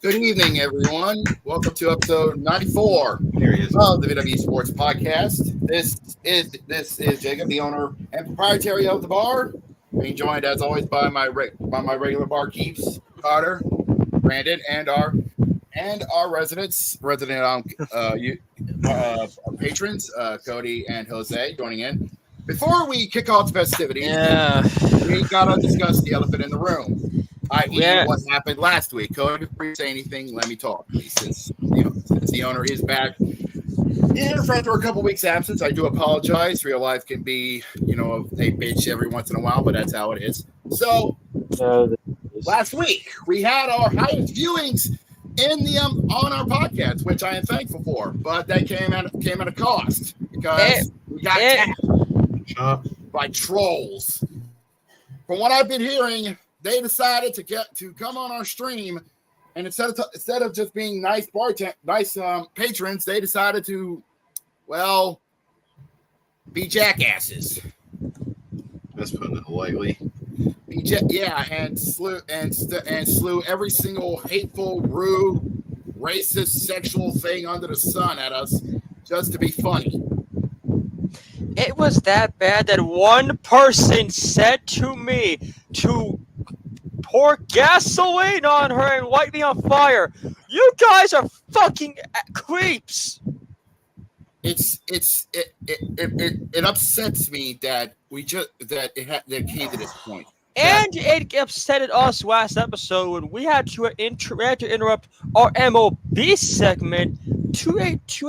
Good evening, everyone. Welcome to episode 94 of the VWU Sports Podcast. This is Jacob, the owner and proprietary of the bar. Being joined, as always, by my regular bar keeps, Carter, Brandon, and our resident patrons, Cody and Jose, joining in. Before we kick off the festivities, we gotta discuss the elephant in the room. What happened last week. Cody, before you say anything, let me talk, please. Since the owner is back after a couple weeks absence, I do apologize. Real life can be, a bitch every once in a while, but that's how it is. So last week we had our highest viewings in the on our podcast, which I am thankful for, but that came at a cost because we got attacked by trolls. From what I've been hearing, they decided to come on our stream, and instead of just being nice patrons, they decided to, be jackasses. That's putting it lightly. And slew every single hateful, rude, racist, sexual thing under the sun at us just to be funny. It was that bad that one person said to me to pour gasoline on her and light me on fire. You guys are fucking creeps. It upsets me that it came to this point. And it upsetted us last episode when we had to interrupt our MOB segment to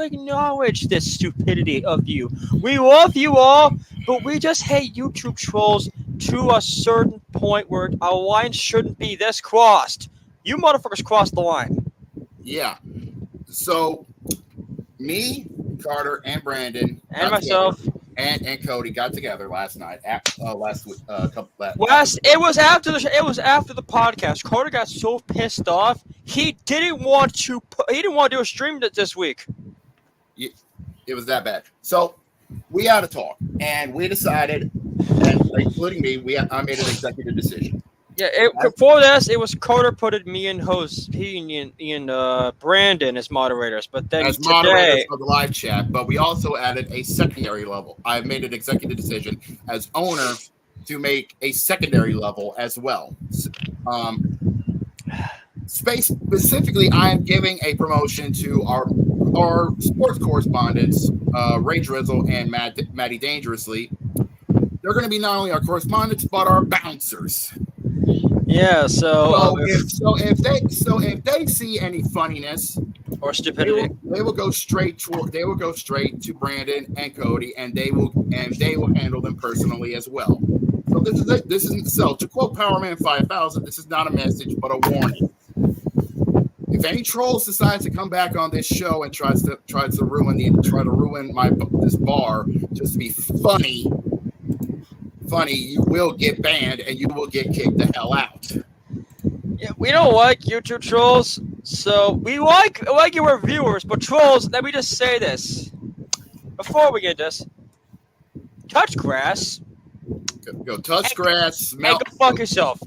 acknowledge this stupidity of you. We love you all, but we just hate YouTube trolls to a certain point where our line shouldn't be this crossed. You motherfuckers crossed the line. Yeah. So, me, Carter, and Brandon, and myself, and Cody got together last night. Last week. It was after the podcast. Carter got so pissed off. He didn't want to do a stream this week. It was that bad. So we had a talk, and we decided, and including me, I made an executive decision. Yeah, before this, it was Carter put me and and Brandon as moderators, but then as moderators for the live chat. But we also added a secondary level. I made an executive decision as owner to make a secondary level as well. Specifically, I am giving a promotion to our sports correspondents, Ray Drizzle and Maddie Dangerously. They're going to be not only our correspondents but our bouncers. Yeah. If they see any funniness or stupidity, they will go straight to Brandon and Cody, and they will handle them personally as well. So this isn't so. To quote Powerman 5000, this is not a message but a warning. If any trolls decide to come back on this show and try to ruin this bar just to be funny, you will get banned and you will get kicked the hell out. Yeah, we don't like YouTube trolls, so we like your viewers, but trolls. Let me just say this before we get this: touch grass. Go touch grass. Go fuck yourself.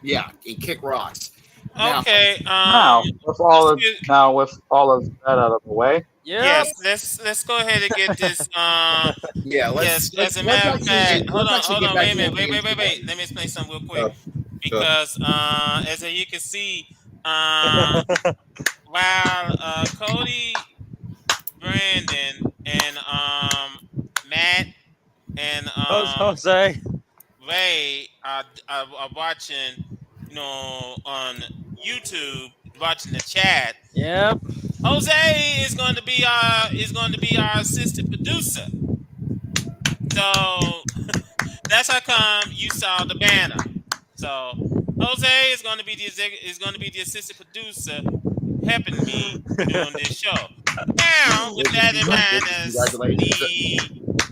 Yeah, and kick rocks. Okay. Now, with all of that out of the way. Yeah. Yes. Let's go ahead and get this. As a matter of fact, hold on. Wait a minute. Wait. Let me explain something real quick. Because as you can see, while Cody, Brandon, and Matt, and Jose, Ray are watching, on YouTube, watching the chat. Yep. Jose is going to be our assistant producer. So that's how come you saw the banner. So Jose is going to be the assistant producer, helping me doing this show. Now, with that in mind,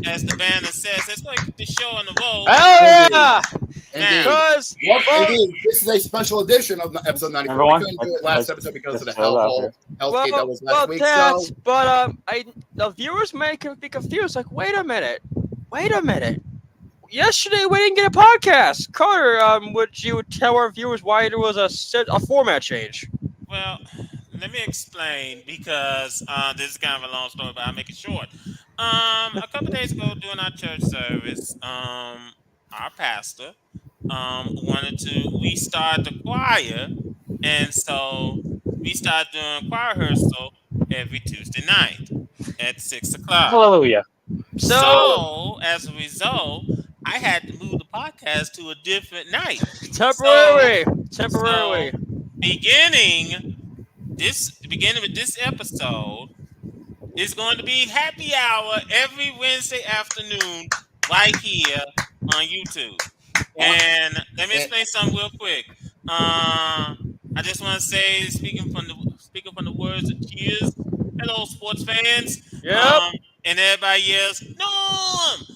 as the banner says, let's go get the show on the roll. Oh yeah! Because this is a special edition of episode 94. We couldn't do it last episode because of the hellscape that was last week. But the viewers may be confused. Like, wait a minute. Yesterday we didn't get a podcast. Carter, would you tell our viewers why there was a format change? Well, let me explain because this is kind of a long story, but I'll make it short. A couple of days ago, during our church service, our pastor wanted to restart the choir, and so we started doing choir rehearsal every Tuesday night at 6:00. Hallelujah. So as a result, I had to move the podcast to a different night. Temporarily. So, beginning with this episode is going to be happy hour every Wednesday afternoon right here on YouTube. And let me explain something real quick. I just want to say, speaking from the words of cheers, hello sports fans. Yep. And everybody yells, Norm!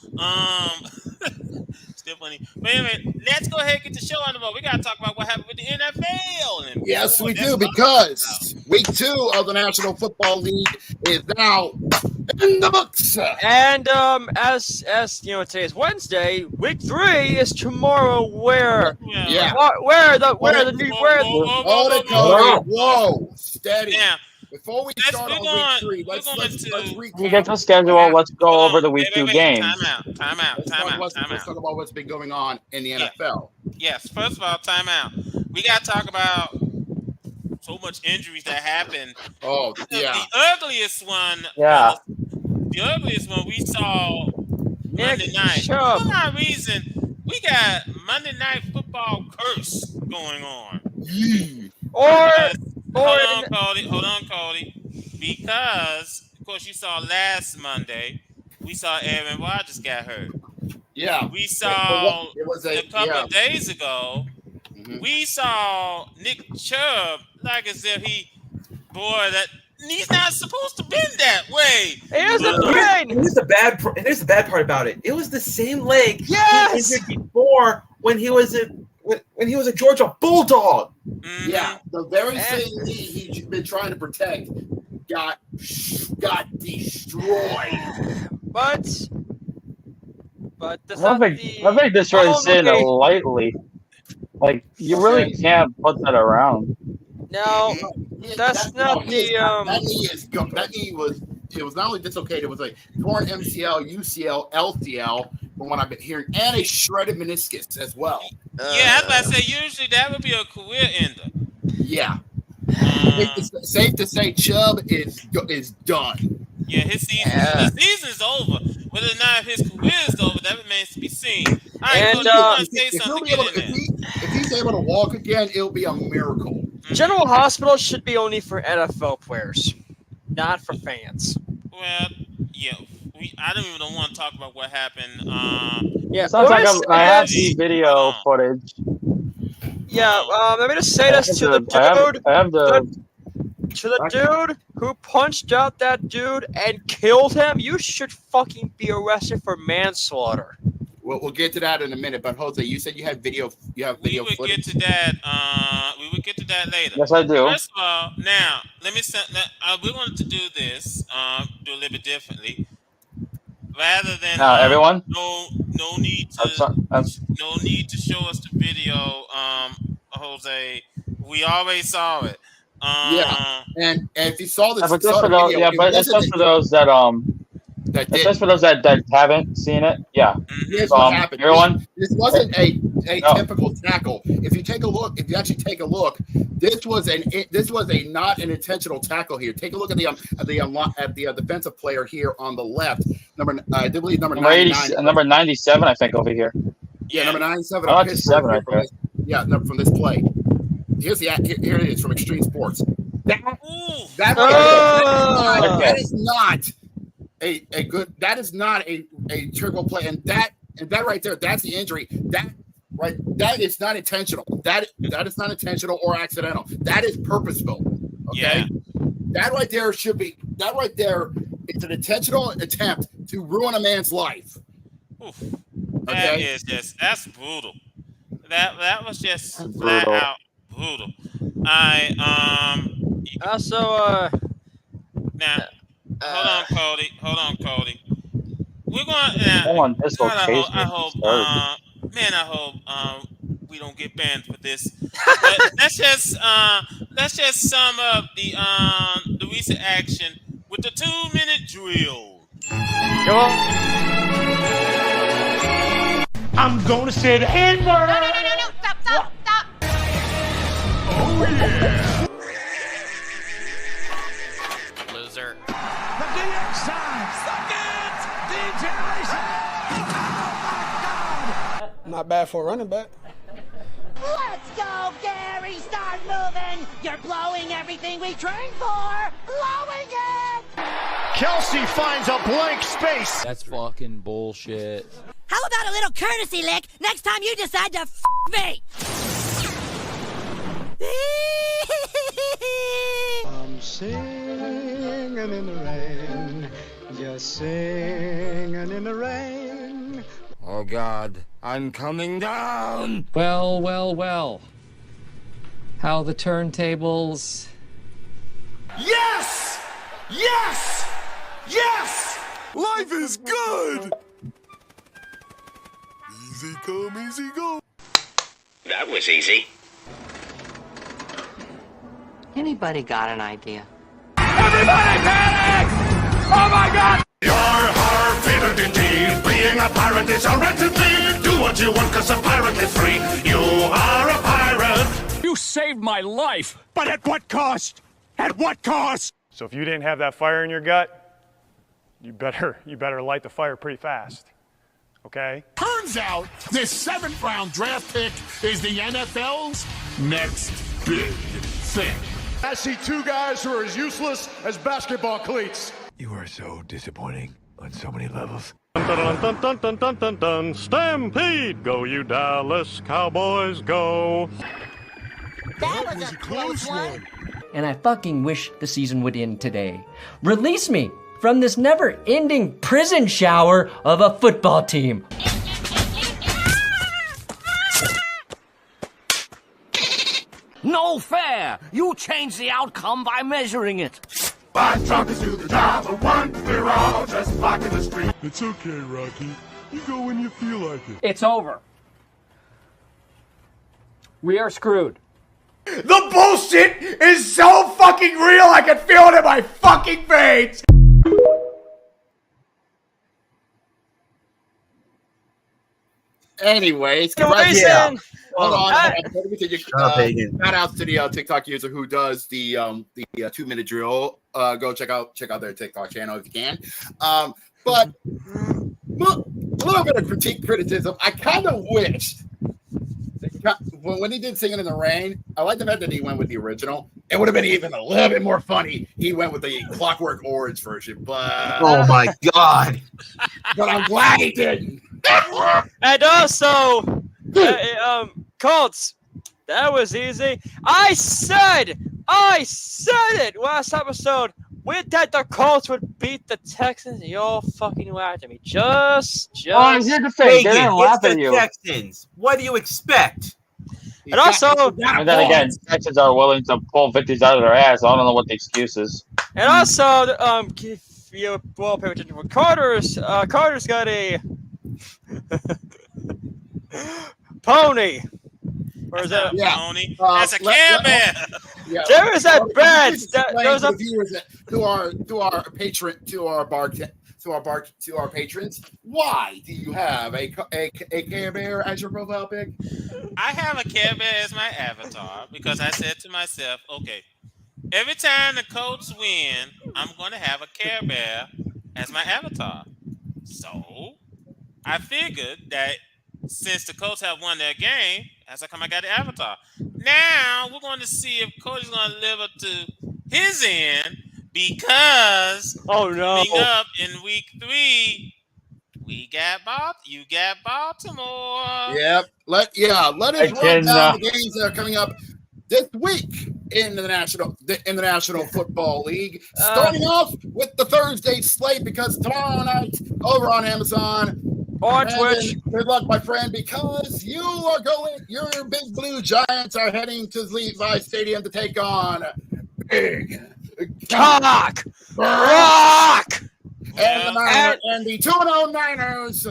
Still funny. But anyway, let's go ahead and get the show on the road. We got to talk about what happened with the NFL. Yes, we do, because week 2 of the National Football League is now in the books. And as you know, today is Wednesday. Week 3 is tomorrow. Where Whoa, steady. Yeah. Before we start on week 3, let's recap. We get the schedule. Let's go over the week 2 games. Time out. Let's talk about what's been going on in the NFL. Yes, first of all, time out. We got to talk about so much injuries that happened. Oh, yeah. The ugliest one. Yeah. The ugliest one we saw Monday night. For some reason, we got Monday Night Football curse going on. Hold on, Cody. Because, of course, you saw last Monday, we saw Aaron Rodgers got hurt. Yeah. We saw a couple of days ago, we saw Nick Chubb like as if he's not supposed to bend that way. Here's the bad part about it. It was the same leg he injured before when he was a Georgia Bulldog. Mm-hmm. Yeah, the very same knee he's been trying to protect got destroyed. But I think destroyed sin lightly. Like, you really can't put that around. No, that's not the That knee was not only dislocated, it was like torn MCL, UCL, LCL, from what I've been hearing, and a shredded meniscus as well. Yeah, I was about to say, usually that would be a career ender. Yeah. It's safe to say Chubb is done. Yeah, his season is over. Whether or not his career is over, that remains to be seen. All right, if he's able to walk again, it'll be a miracle. General Hospital should be only for NFL players, not for fans. Well, yeah, I don't even want to talk about what happened. Yeah, sounds like I have the video footage. Yeah, let me just say this to the dude. To the dude who punched out that dude and killed him, you should fucking be arrested for manslaughter. We'll get to that in a minute, but Jose, you said you had video. You have video footage. We would get to that later. Yes, I do. First of all, now let me say that we wanted to do this, do a little bit differently, rather than everyone. No need to show us the video, Jose. We already saw it. And if you saw this, but it's just for those that haven't seen it. Yeah. Here's what happened. Everyone, this wasn't a typical tackle. If you actually take a look, this was not an intentional tackle here. Take a look at the defensive player here on the left. Number 99. Number 97, I think, over here. Yeah, number 97. I like the 7 right there. From this play. Here it is from Extreme Sports. That that is not a good. That is not a trickle play, and that right there, that's the injury. That is not intentional. That is not intentional or accidental. That is purposeful. Okay, Yeah. That right there should be. That right there is an intentional attempt to ruin a man's life. Oof. That is that's brutal. That was just flat out brutal. Also, now hold on, Cody. We're going. Hold on, this God, I hope we don't get banned for this. But let's just sum up the recent action with the 2-minute drill. go on. I'm gonna say the N-word. No, stop. Oh yeah. Loser. The DX time. Suck it. Degeneration. Oh my God. Not bad for a running back. Let's go, Gary. Start moving. You're blowing everything we trained for. Blowing it. Kelsey finds a blank space. That's fucking bullshit. How about a little courtesy lick next time you decide to me? I'm singing in the rain, just singing in the rain. Oh God, I'm coming down! Well. How the turntables... Yes! Yes! Yes! Life is good! Easy come, easy go. That was easy. Anybody got an idea? Everybody panic! Oh my God! Your favorite indeed. Being a pirate is a right to be. Do what you want, cause a pirate is free. You are a pirate. You saved my life, but at what cost? At what cost? So if you didn't have that fire in your gut, you better light the fire pretty fast. Okay? Turns out this 7th round draft pick is the NFL's next big thing. I see two guys who are as useless as basketball cleats. You are so disappointing on so many levels. Dun, dun, dun, dun, dun, dun, dun, dun. Stampede! Go you Dallas Cowboys, go! That was a close one. And I fucking wish the season would end today. Release me from this never-ending prison shower of a football team. No fair! You change the outcome by measuring it. 5 truckers do the job of 1. We're all just blocking the street. It's okay, Rocky. You go when you feel like it. It's over. We are screwed. The bullshit is so fucking real, I can feel it in my fucking veins! Anyways, hold on. Let me take a shout out to the TikTok user who does the 2-minute drill. Go check out their TikTok channel if you can. But a little bit of criticism. I kind of wished when he did Singing in the Rain, I like the fact that he went with the original. It would have been even a little bit more funny. He went with the Clockwork Orange version, but oh my God! But I'm glad he didn't. And also, Colts, that was easy. I said it last episode. With that, the Colts would beat the Texans. You all fucking laughed at me. Just. I'm here to say, they didn't laugh at you. Texans. What do you expect? And also, and then again, Texans are willing to pull 50s out of their ass. I don't know what the excuse is. And also, if you well pay attention for Carter's got a pony. Or is that a pony? That's a Care Bear. There is that bed. There's a viewers to our patrons. Why do you have a Care Bear as your profile pic? I have a Care Bear as my avatar because I said to myself, okay, every time the Colts win, I'm going to have a Care Bear as my avatar. So I figured that since the Colts have won their game, that's how come I got the avatar. Now we're going to see if Cody's going to live up to his end because coming up in week 3, you got Baltimore. Yep. Let us run down the games that are coming up this week in the National Football League. Starting off with the Thursday slate, because tomorrow night over on Amazon on Twitch. Good luck, my friend, because your Big Blue Giants are heading to Levi Stadium to take on Big Rock. And the 2-0 Niners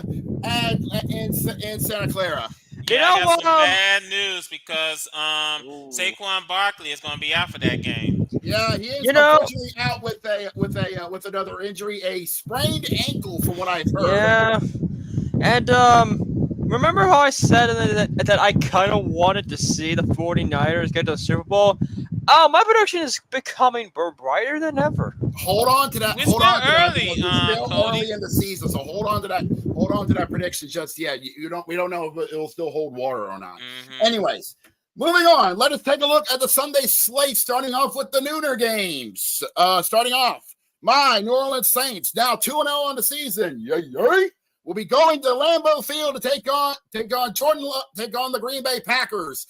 in Santa Clara. Yeah, I got some bad news because Saquon Barkley is going to be out for that game. Yeah, he is unfortunately out with another injury, a sprained ankle, from what I've heard. Yeah, and remember how I said that I kind of wanted to see the 49ers get to the Super Bowl? Oh, my prediction is becoming brighter than ever. Hold on to that. Hold on to that. It's still early in the season, so hold on to that. Hold on to that prediction just yet. We don't know if it'll still hold water or not. Anyways, moving on. Let us take a look at the Sunday slate, starting off with the nooner games. Starting off, my New Orleans Saints, now 2-0 on the season. Yay! Will be going to Lambeau Field to take on the Green Bay Packers.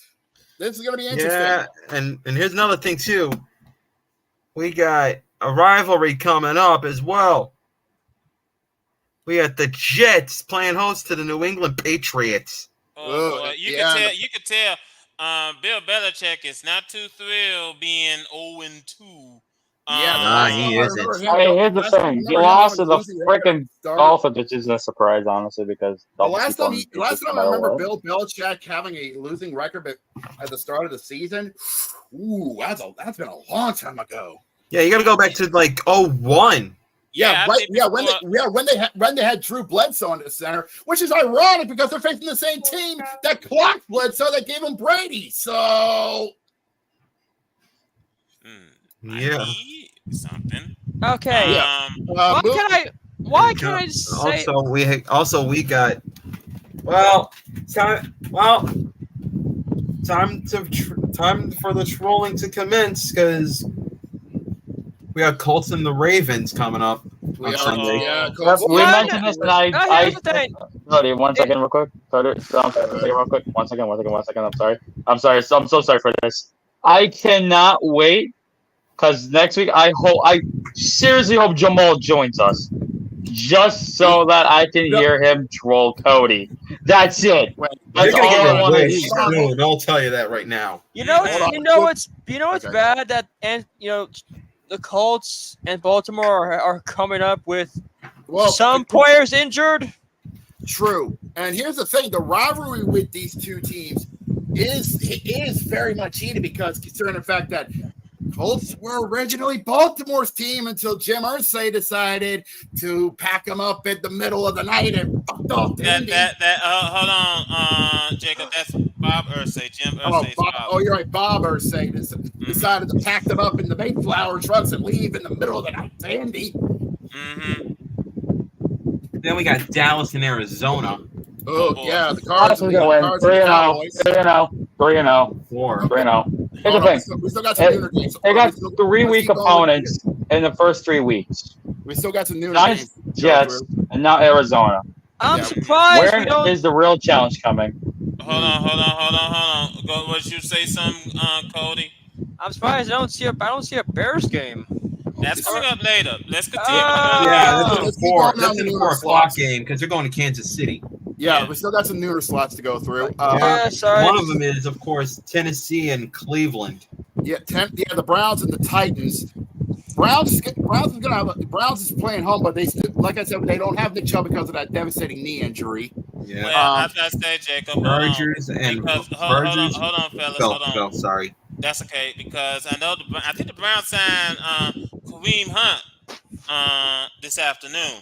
This is going to be interesting. Yeah, and here's another thing, too. We got a rivalry coming up as well. We got the Jets playing host to the New England Patriots. You could tell Bill Belichick is not too thrilled being 0-2. He isn't. I mean, here's the thing: the loss of the freaking Dolphins, which isn't a surprise, honestly, because the last time I remember Bill Belichick having a losing record at the start of the season, that's been a long time ago. Yeah, you got to go back to like 0-1. When they had Drew Bledsoe in the center, which is ironic because they're facing the same team that clocked Bledsoe that gave him Brady. So. Yeah. Something. Okay. Why can I say? We got. Time for the trolling to commence because we got Colts and the Ravens coming up on Sunday. We mentioned this, and I. Sorry, 1 second, real quick. One second. I'm sorry. I'm so sorry for this. I cannot wait. Because next week, I seriously hope Jamal joins us, just so that I can hear him troll Cody. That's it. That's all I want to hear. I'll tell you that right now. You know what's bad that the Colts and Baltimore are coming up with some players injured. True, and here's the thing: the rivalry with these two teams is very much heated because considering the fact that Colts were originally Baltimore's team until Jim Irsay decided to pack them up in the middle of the night and fucked off the Indy. Hold on, Jacob. That's Bob Irsay. Jim Irsay's Bob. Oh, you're right. Bob Irsay decided to pack them up in the Mayflower trucks and leave in the middle of the night to Indy. Then we got Dallas and Arizona. Oh, yeah. The Cards are going to win. 3-0. 3-0. Here's the thing. We still got some nooner games. They got 3-week opponents in the first 3 weeks. We still got some nooner games. Jets, and now Arizona. I'm surprised. Where is the real challenge coming? Hold on. Go, what you say, Cody? I'm surprised I don't see a Bears game. That's coming up later. Let's continue. That's the 4 o'clock game because they're going to Kansas City. Yeah, we still got some nooner slots to go through. One of them is, of course, Tennessee and Cleveland. Yeah, the Browns and the Titans. Browns is playing home, but they still, like I said, they don't have Nick Chubb because of that devastating knee injury. Yeah. Well, as I said, Jacob, hold on, fellas. Hold on. Sorry. That's okay because I think the Browns signed Kareem Hunt this afternoon.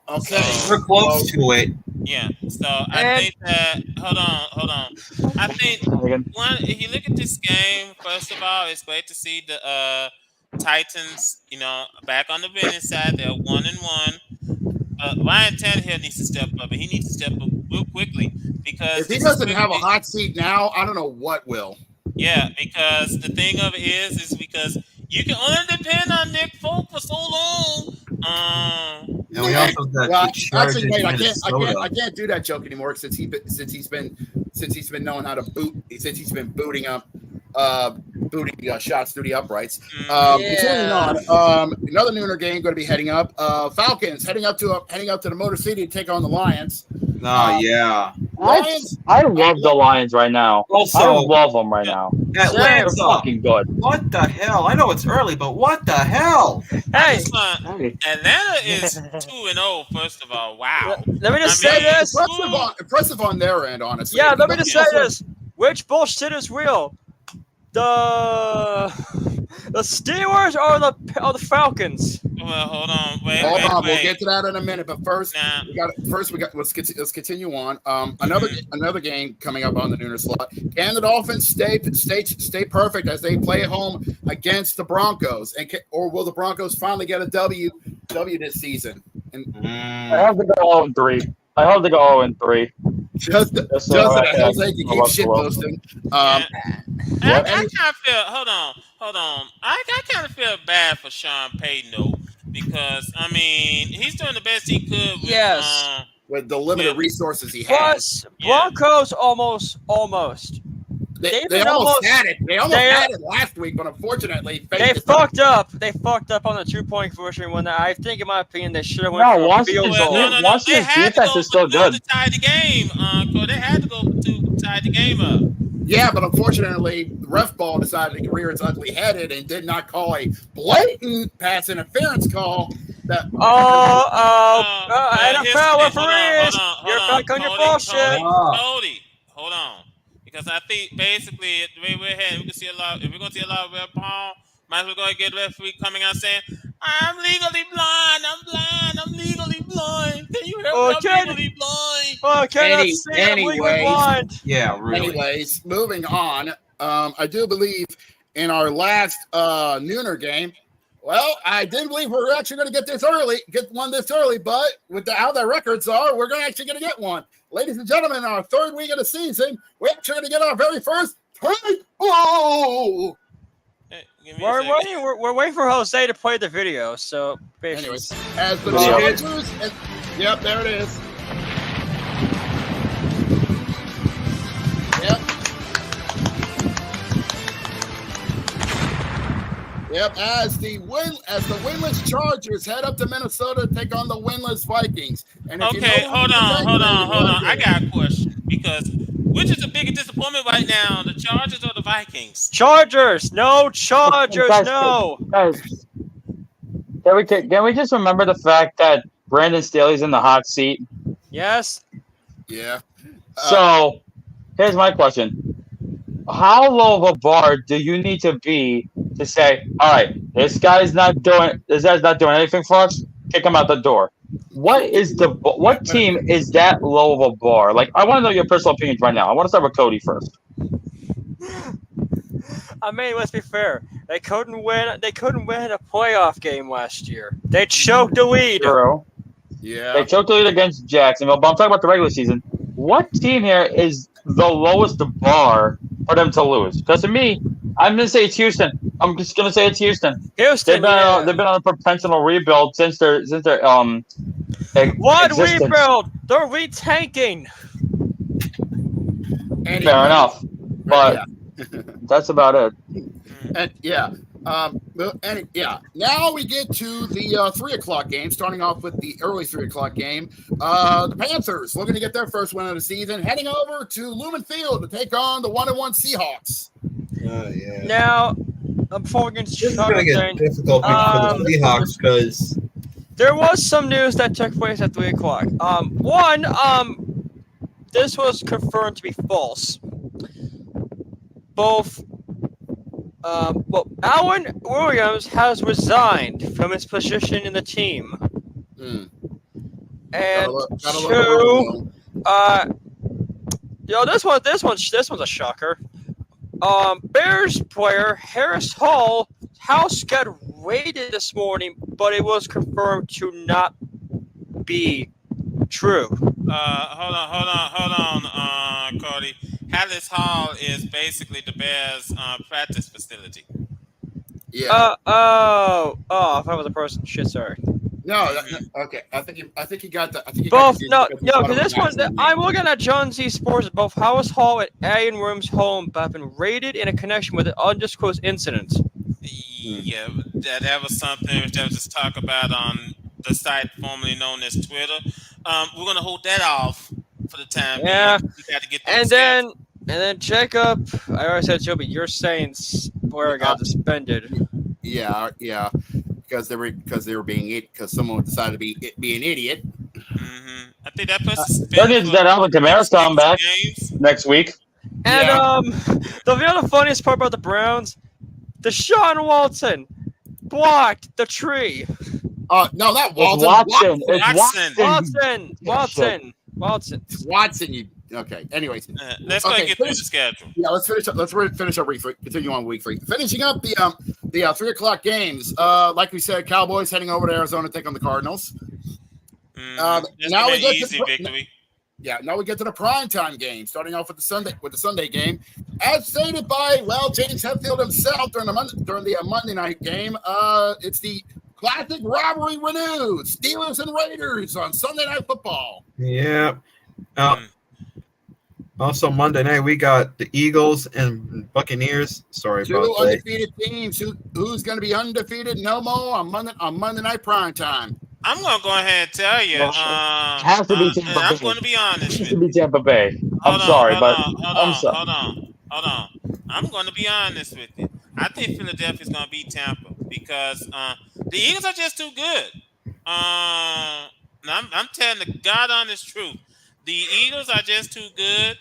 Okay, so, we're close to it. Yeah, so I think that hold on. I think if you look at this game, first of all, it's great to see the Titans, back on the winning side. They're 1-1. Ryan Tannehill needs to step up, and he needs to step up real quickly because if he doesn't have a hot seat now, I don't know what will. Yeah, because the thing of it is because You can only depend on Nick Folk for so long. And we also got well, the Chargers. actually, wait, Minnesota. I can't do that joke anymore since he's been knowing how to boot. Since he's been booting shots through the uprights. Continuing on, another nooner game going to be heading up. Falcons heading up to the Motor City to take on the Lions. Yeah. Lions. I love the Lions right now. Also, I love them right now. Atlanta, they're fucking good. What the hell? I know it's early, but what the hell? Hey, Atlanta is 2-0. First of all, wow. Let me just say this. Impressive on their end, honestly. Yeah, let me just say this. Which bullshit is real? The Steelers or the Falcons? Well, hold on. Wait. We'll get to that in a minute. But first, let's continue on. Another game coming up on the nooner slot. Can the Dolphins stay perfect as they play at home against the Broncos, or will the Broncos finally get a W this season? I have to go 0-3. I have to go 0-3. Just Jose can keep shit posting. I kind of feel. Hold on. I kind of feel bad for Sean Payton though, because I mean he's doing the best he could. With the limited resources he has. Broncos almost. They almost had it. They almost had it last week, but unfortunately, they fucked up. They fucked up on the 2-point conversion when I think, in my opinion, they should have went for a field goal. Washington's defense is still good. To tie the game, they had to go to tie the game up. Yeah, but unfortunately, the ref ball decided to rear its ugly headed and did not call a blatant pass interference call. That NFL referees, you're back on your bullshit. Cody, hold on. Because I think basically the way we're heading, we can see a lot. If we're gonna see a lot of red palm, might as well go and get referee coming out saying, "I'm legally blind. I'm legally blind. Can you help me? I'm legally blind." Well, cannot say I'm legally blind. Yeah, really. Anyways, moving on. I do believe in our last nooner game. Well, I didn't believe we were actually going to get one this early, but with how their records are, we're actually going to get one. Ladies and gentlemen, our third week of the season, we're actually going to get our very first We're waiting for Jose to play the video. So, anyways, as the Chargers, yep, there it is. Yep, as the winless Chargers head up to Minnesota to take on the winless Vikings. And hold on. I got a question, because which is the biggest disappointment right now, the Chargers or the Vikings? Chargers, no. Guys, can we just remember the fact that Brandon Staley's in the hot seat? Yes. Yeah. So, here's my question. How low of a bar do you need to be to say, all right, this guy's not doing anything for us? Kick him out the door. What team is that low of a bar? Like, I want to know your personal opinions right now. I want to start with Cody first. I mean, let's be fair. They couldn't win a playoff game last year. They choked the lead. True. Yeah. They choked the lead against Jacksonville, but I'm talking about the regular season. What team here is the lowest bar for them to lose? Because to me, I'm going to say it's Houston. I'm just going to say it's Houston. They've been on a perpetual rebuild since their What existence. rebuild? They're retanking. Fair enough, but that's about it. And now we get to the 3:00 game, starting off with the early 3:00 game. The Panthers looking to get their first win of the season, heading over to Lumen Field to take on the 1-1 Seahawks. Now, before we get this is going to get difficult for the Seahawks because there was some news that took place at 3:00. This was confirmed to be false. Both. Alan Williams has resigned from his position in the team. And two, this one's a shocker. Bears player Harris Hall house got raided this morning, but it was confirmed to not be true. Hold on, Cody. Harris Hall is basically the Bears' practice facility. Yeah. I thought it was a person. Shit, sorry. No, okay. I think he got the. I think he Both. got No, because this one, I'm looking at Jonesy Sports. Both Howard's Hall and Alien Room's home have been raided in a connection with an undisclosed incident. Yeah, that was something that was just talk about on the site formerly known as Twitter. We're gonna hold that off for the time Yeah. being. We got to get And then Jacob, I already said to you, but you're saying Blair got suspended. Yeah, because someone decided to be an idiot. I think that person. That is that Alvin Kamara's coming back next week. And the funniest part about the Browns, Deshaun Watson blocked the tree. No, not Walton. Watson. Okay. Anyways, let's go get through the schedule. Yeah, let's finish up. Let's finish up week 3. Continue on week 3. Finishing up the 3:00 games. Like we said, Cowboys heading over to Arizona to take on the Cardinals. Now we get easy victory. Yeah, now we get to the primetime game, starting off with the Sunday game. As stated by James Hetfield himself during the Monday night game. It's the classic rivalry renewed. Steelers and Raiders on Sunday Night Football. Yeah. Also, Monday night, we got the Eagles and Buccaneers. Sorry Two about that. undefeated teams. Who's going to be undefeated? No more on Monday night primetime. I'm going to go ahead and tell you. Has to be Tampa Bay. I'm going to be honest. Has to be Tampa Bay. I'm sorry, but I'm sorry. Hold on. I'm going to be honest with you. I think Philadelphia's going to beat Tampa because the Eagles are just too good. I'm telling the God honest truth. The Eagles are just too good,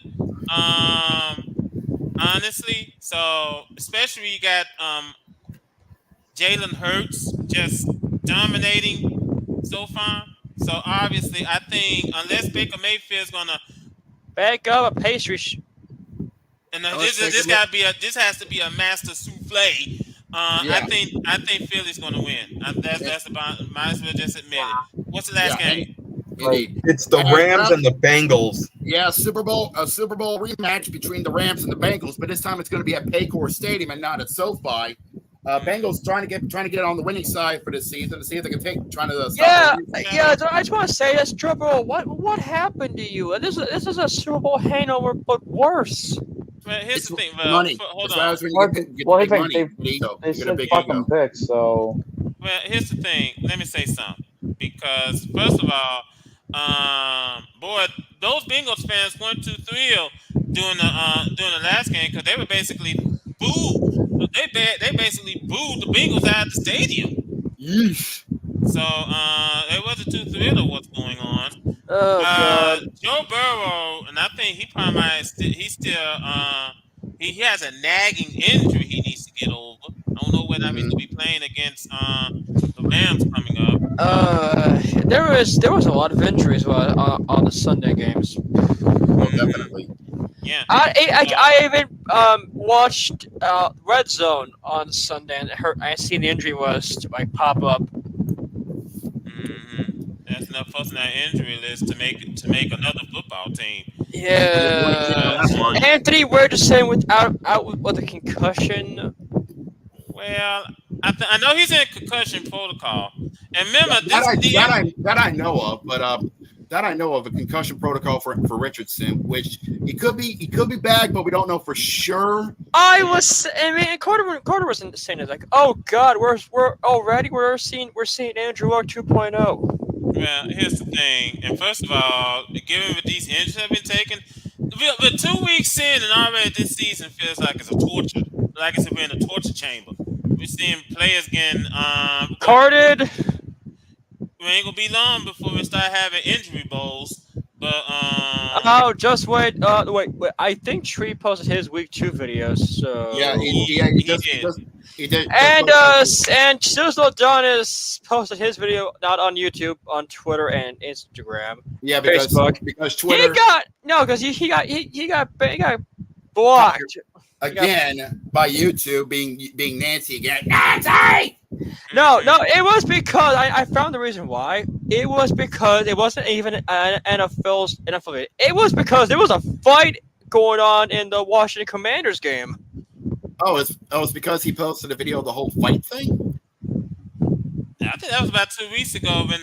honestly. So, especially you got Jalen Hurts just dominating so far. So, obviously, I think unless Baker Mayfield's gonna back up a pastry, and this has to be a master souffle. I think Philly's gonna win. That's about. Might as well just admit it. What's the last game? Indeed. It's the Rams and the Bengals. Yeah, Super Bowl rematch between the Rams and the Bengals, but this time it's going to be at Paycor Stadium and not at SoFi. Bengals trying to get it on the winning side for this season to see if they can stop. I just want to say this, Triple. What happened to you? This is a Super Bowl hangover, but worse. Well, here's the thing. Money. Hold on. They said fucking picks, so. Well, here's the thing. Let me say something. Because first of all, those Bengals fans weren't too thrilled during the last game because they were basically booed. They basically booed the Bengals out of the stadium. Yeesh. So they wasn't too thrilled of what's going on. Joe Burrow, and I think he probably he has a nagging injury he needs to get over. I don't know whether he's going to be playing against the Rams coming up. There was a lot of injuries on the Sunday games. Well, definitely. Yeah. I even watched Red Zone on Sunday, and I seen the injury was pop up. That's enough for us on that injury list to make another football team. Yeah. Anthony, we're just saying out with a concussion. Well, I know he's in concussion protocol, and remember that I know of, but that I know of a concussion protocol for Richardson, which he could be back, but we don't know for sure. Carter wasn't saying it like, oh God, we're seeing Andrew Luck 2.0. Well, here's the thing, and first of all, given what these injuries have been taken, but 2 weeks in, and already this season feels like it's a torture, like it's we're in a torture chamber. We're seeing players getting carded. We ain't gonna be long before we start having injury bowls. But just wait. Wait. I think Tree posted his week 2 videos. So yeah, he did. And Sizzle Adonis posted his video not on YouTube, on Twitter and Instagram. Yeah, because Twitter. He got blocked again by YouTube, being Nancy again. Nancy. No, it was because I found the reason why. It was because it wasn't even an NFL. It was because there was a fight going on in the Washington Commanders game. it's because he posted a video of the whole fight thing. I think that was about 2 weeks ago when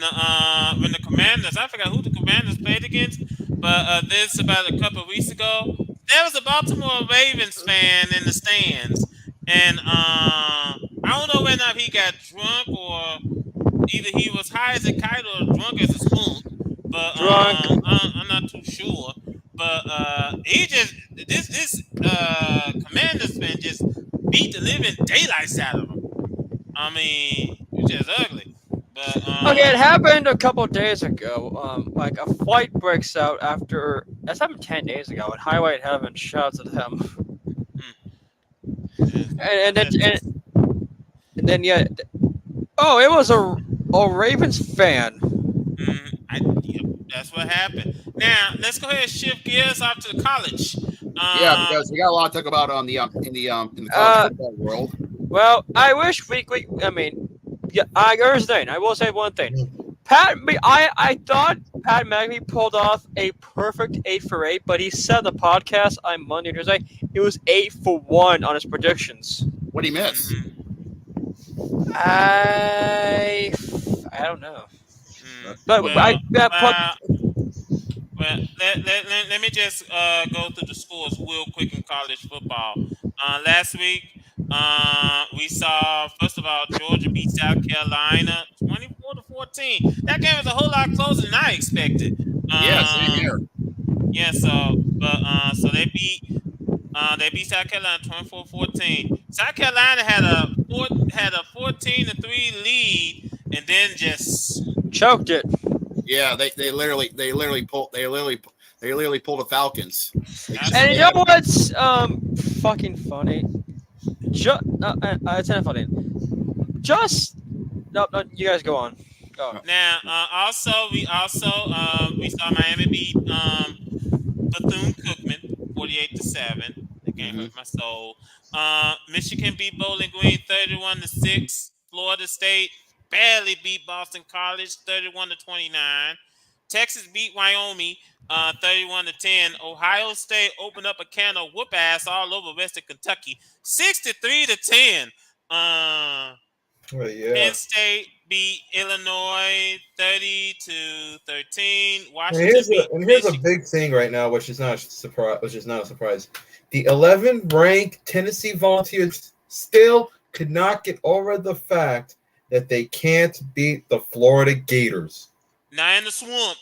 the Commanders, I forgot who the Commanders played against, but this about a couple of weeks ago, there was a Baltimore Ravens fan in the stands, and I don't know whether or not he got drunk or either he was high as a kite or drunk as a skunk, but I'm not too sure. But he just this Commanders fan just beat the living daylights out of him. I mean, it's just ugly. But okay, it happened a couple of days ago. Like a fight breaks out after that's happened 10 days ago at Highway to Heaven. Shouts at him. And then yeah. Oh, it was a Ravens fan. That's what happened. Now let's go ahead and shift gears off to the college. Yeah, because we got a lot to talk about on the in the college football world. Well, I wish I mean, yeah, here's the thing. I will say one thing. I thought Pat McAfee pulled off a perfect 8 for 8, but he said on the podcast on Monday and Tuesday it was 8 for 1 on his predictions. What did he miss? I don't know. But let me just go through the scores real quick in college football. Last week, we saw, first of all, Georgia beat South Carolina 24-14. That game was a whole lot closer than I expected. Yeah, same here. Yeah, so they beat South Carolina 24-14. South Carolina had a 14-3 lead and then just choked it. Yeah, they literally pulled the Falcons. And you know what's fucking funny? It's not funny. No, you guys go on. Go. Now, we saw Miami beat Bethune-Cookman 48-7. The game hurt my soul. Michigan beat Bowling Green 31-6. Florida State barely beat Boston College 31-29. Texas beat Wyoming 31-10. Ohio State opened up a can of whoop ass all over Western Kentucky 63-10. Penn State beat Illinois 30-13. Washington Here's a big thing right now, which is not a surprise. The 11th ranked Tennessee Volunteers still could not get over the fact that they can't beat the Florida Gators. Not in the swamp.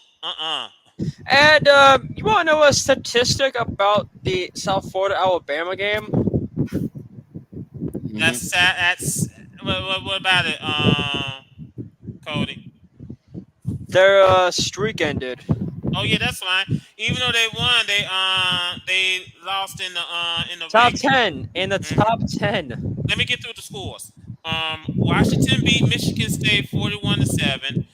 And you want to know a statistic about the South Florida Alabama game? That's what about it, Cody? Their streak ended. Oh yeah, that's fine. Even though they won, they lost in the top 10. In the top 10. Let me get through the scores. Washington beat Michigan State 41-7.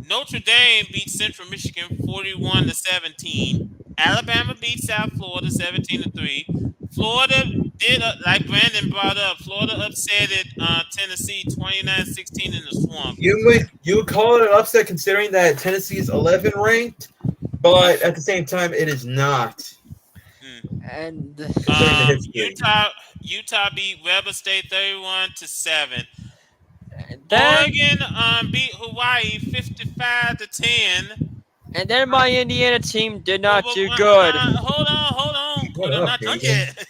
Notre Dame beat Central Michigan 41-17. Alabama beat South Florida 17-3. Florida did, like Brandon brought up, Florida upsetted Tennessee 29-16 in the swamp. You would call it an upset considering that Tennessee is 11 ranked, but at the same time, it is not. And Utah beat Weber State 31-7. Then, Oregon beat Hawaii 55-10. And then my Indiana team did not do good. Hold on. I'm not done yet.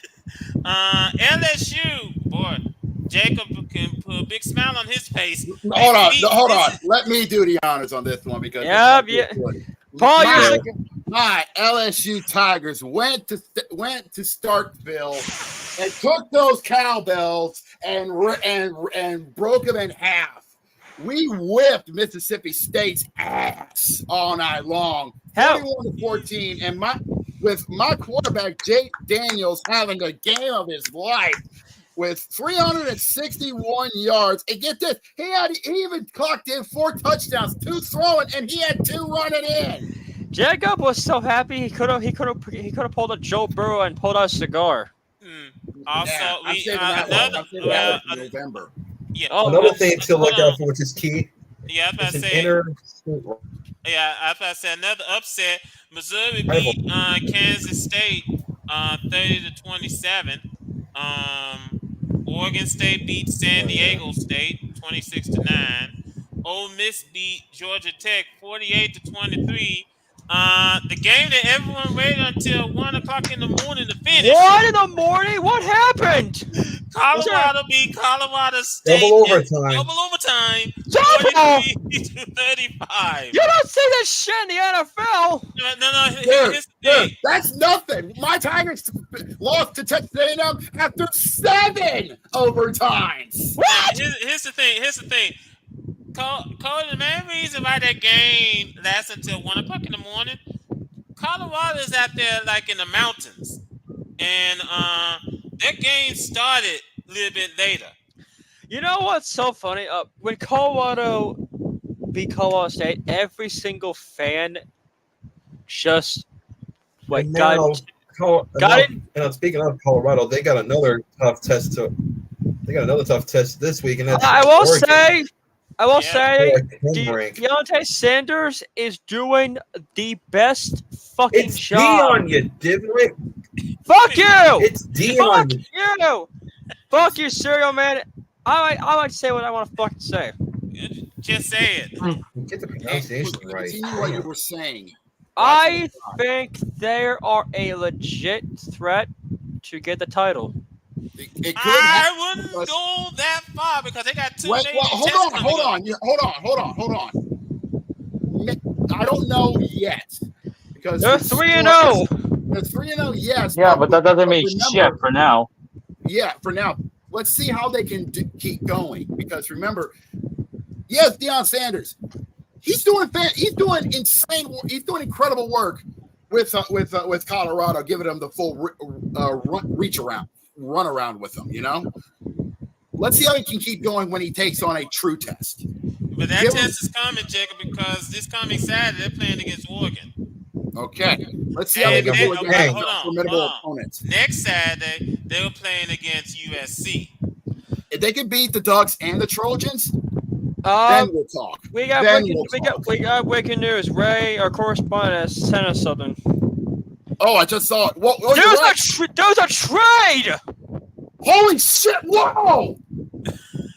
LSU, boy, Jacob can put a big smile on his face. Hold on. Let me do the honors on this one because Paul, my LSU Tigers went to Starkville and took those cowbells and broke them in half. We whipped Mississippi State's ass all night long, 41-14, and with my quarterback Jake Daniels having a game of his life with 361 yards. And get this, he even clocked in 4 touchdowns, 2 throwing, and he had 2 running in. Jacob was so happy he could have pulled a Joe Burrow and pulled out a cigar. Also, I'm saving that for November. Yeah. Another thing to look out for, which is key. Yeah, I was about to say another upset. Missouri beat Kansas State 30-27. Oregon State beat San Diego State 26-9. Ole Miss beat Georgia Tech 48-23. The game that everyone waited until 1 o'clock in the morning to finish. 1 in the morning? What happened? Colorado beat Colorado State. Double overtime. Double overtime. Double! 43-35. You don't see this shit in the NFL. No. Dude, that's nothing. My Tigers lost to Texas A&M after 7 overtimes. What? Here's the thing. Cole, the main reason why that game lasts until 1 o'clock in the morning, Colorado's out there like in the mountains. And their game started a little bit later. You know what's so funny? When Colorado beat Colorado State, every single fan just got it. And speaking of Colorado, they got another tough test this week, and that's I will Oregon. say, Deontay Sanders is doing the best fucking job. Dion, you dimwit. Fuck you! It's Dion. Fuck you! Fuck you, Serial Man. I like to say what I want to fucking say. Just say it. Get the pronunciation right. Continue what you were saying. I think they are a legit threat to get the title. I wouldn't go that far because they got two. Hold on. I don't know yet because they're 3-0. They're 3-0, yes. Yeah, but that doesn't mean shit for now. Yeah, for now. Let's see how they can keep going because remember, yes, Deion Sanders, he's doing incredible work with Colorado, giving them the full run around with them. You know, let's see how he can keep going when he takes on a true test. But that test is coming, Jacob, because this coming Saturday they're playing against Oregon. Okay, let's see how they can do against formidable opponents. Next Saturday they're playing against USC. If they can beat the Ducks and the Trojans, then we'll talk. We got breaking news. Ray, our correspondent, sent us something. Oh, I just saw it. There's a trade. Holy shit! Whoa!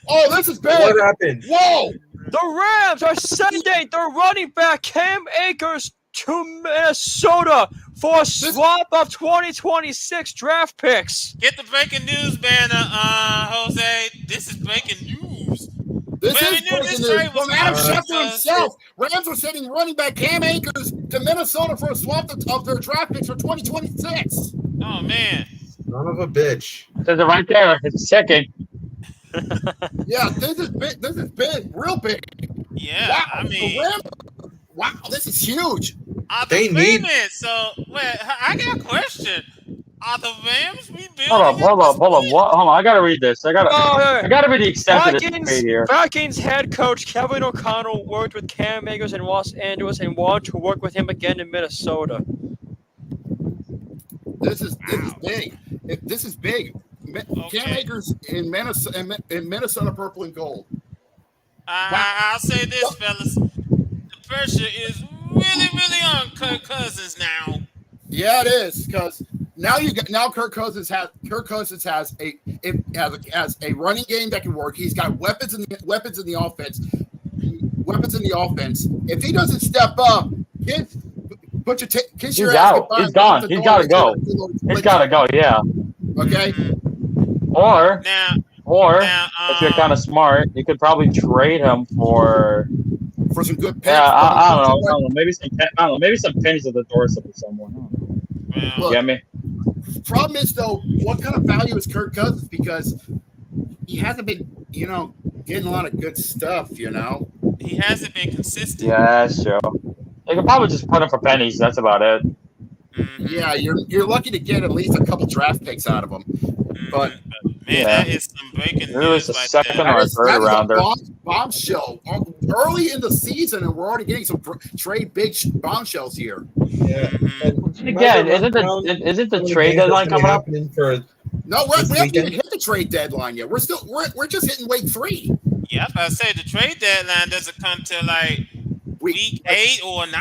Oh, this is bad. What happened? Whoa! The Rams are sending their running back Cam Akers to Minnesota for a swap of 2026 draft picks. Get the breaking news banner, Jose. This is breaking news. This is breaking news from Adam Schefter himself. Rams are sending running back Cam Akers to Minnesota for a swap of their draft picks for 2026. Oh man! Son of a bitch. There's it right there. It's checking. Yeah, this is big. This is big, real big. Yeah, wow, I mean, wow, this is huge. They need. So wait, I got a question. Are the Rams rebuilding? Hold up. What? Hold on. I gotta read this. I gotta read the extent of this trade here. Vikings head coach Kevin O'Connell worked with Cam Akers in Los Angeles and wanted to work with him again in Minnesota. This is big. This is big. Okay. Cam Akers in Minnesota, purple and gold. I'll say this, fellas. The pressure is really on Kirk Cousins now. Yeah, it is because now Kirk Cousins has a running game that can work. He's got weapons in the offense. If he doesn't step up, he's out. He's gone. He's got to go. He's got to go. Yeah. Okay. Or if you're kind of smart, you could probably trade him for some good picks. Yeah, I don't know. Maybe some pennies at the doorstep of someone. Look, get me? Problem is though, what kind of value is Kirk Cousins? Because he hasn't been, getting a lot of good stuff. He hasn't been consistent. Yeah, that's true. They could probably just put him for pennies. That's about it. Mm-hmm. Yeah, you're lucky to get at least a couple draft picks out of him. But man, that is some breaking news. It's a second or a third rounder. Bombshell early in the season, and we're already getting some trade big bombshells here. Yeah. Again, isn't the trade deadline coming up? No, we haven't even hit the trade deadline yet. We're just hitting week 3. Yeah, I say the trade deadline doesn't come till like week 8 or 9.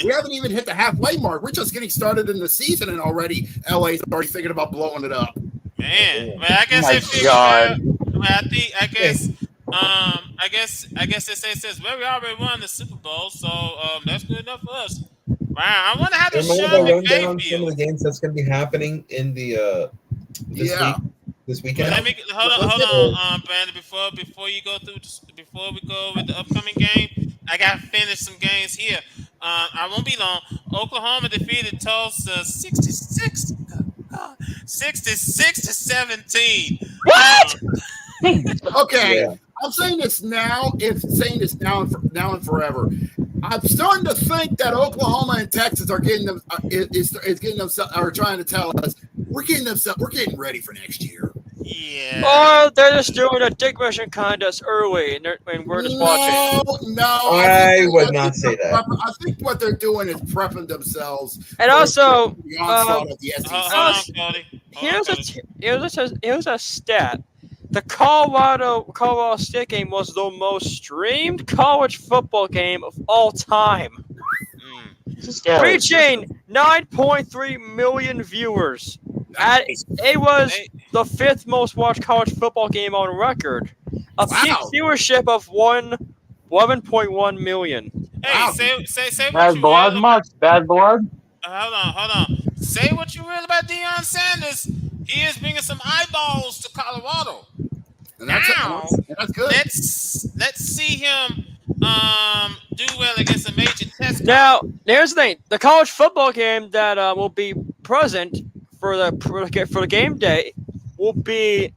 We haven't even hit the halfway mark. We're just getting started in the season, and already LA's already thinking about blowing it up. Man, I guess My it fits. God. I guess it says, well, we already won the Super Bowl, so that's good enough for us. Wow, I wonder how the Am I Sean gonna run McVay down some of the feels. games that's going to be happening in the this weekend? Let me hold on, Brandon. Before you go through, before we go with the upcoming game, I got to finish some games here. I won't be long. Oklahoma defeated Tulsa 66 to 17. What? Okay, Yeah. I'm saying this now. It's saying this now and forever. I'm starting to think that Oklahoma and Texas are getting them is getting themselves are trying to tell us we're getting ready for next year. Yeah. Or they're just doing a dick measuring contest early, and we're just watching. No, I would not say that. I think what they're doing is prepping themselves. And also, the onslaught of the SEC. Hold on, Cody. Here's a stat. The Colorado State game was the most streamed college football game of all time, reaching 9.3 million viewers. It was the 5th most watched college football game on record. A peak viewership of 11.1 million. Hey, say what Bad you blood, will Mark. Bad blood. Hold on. Say what you will about Deion Sanders. He is bringing some eyeballs to Colorado. And that's good. Let's see him do well against a major test. Now, here's the thing: the college football game that will be present for the game day will be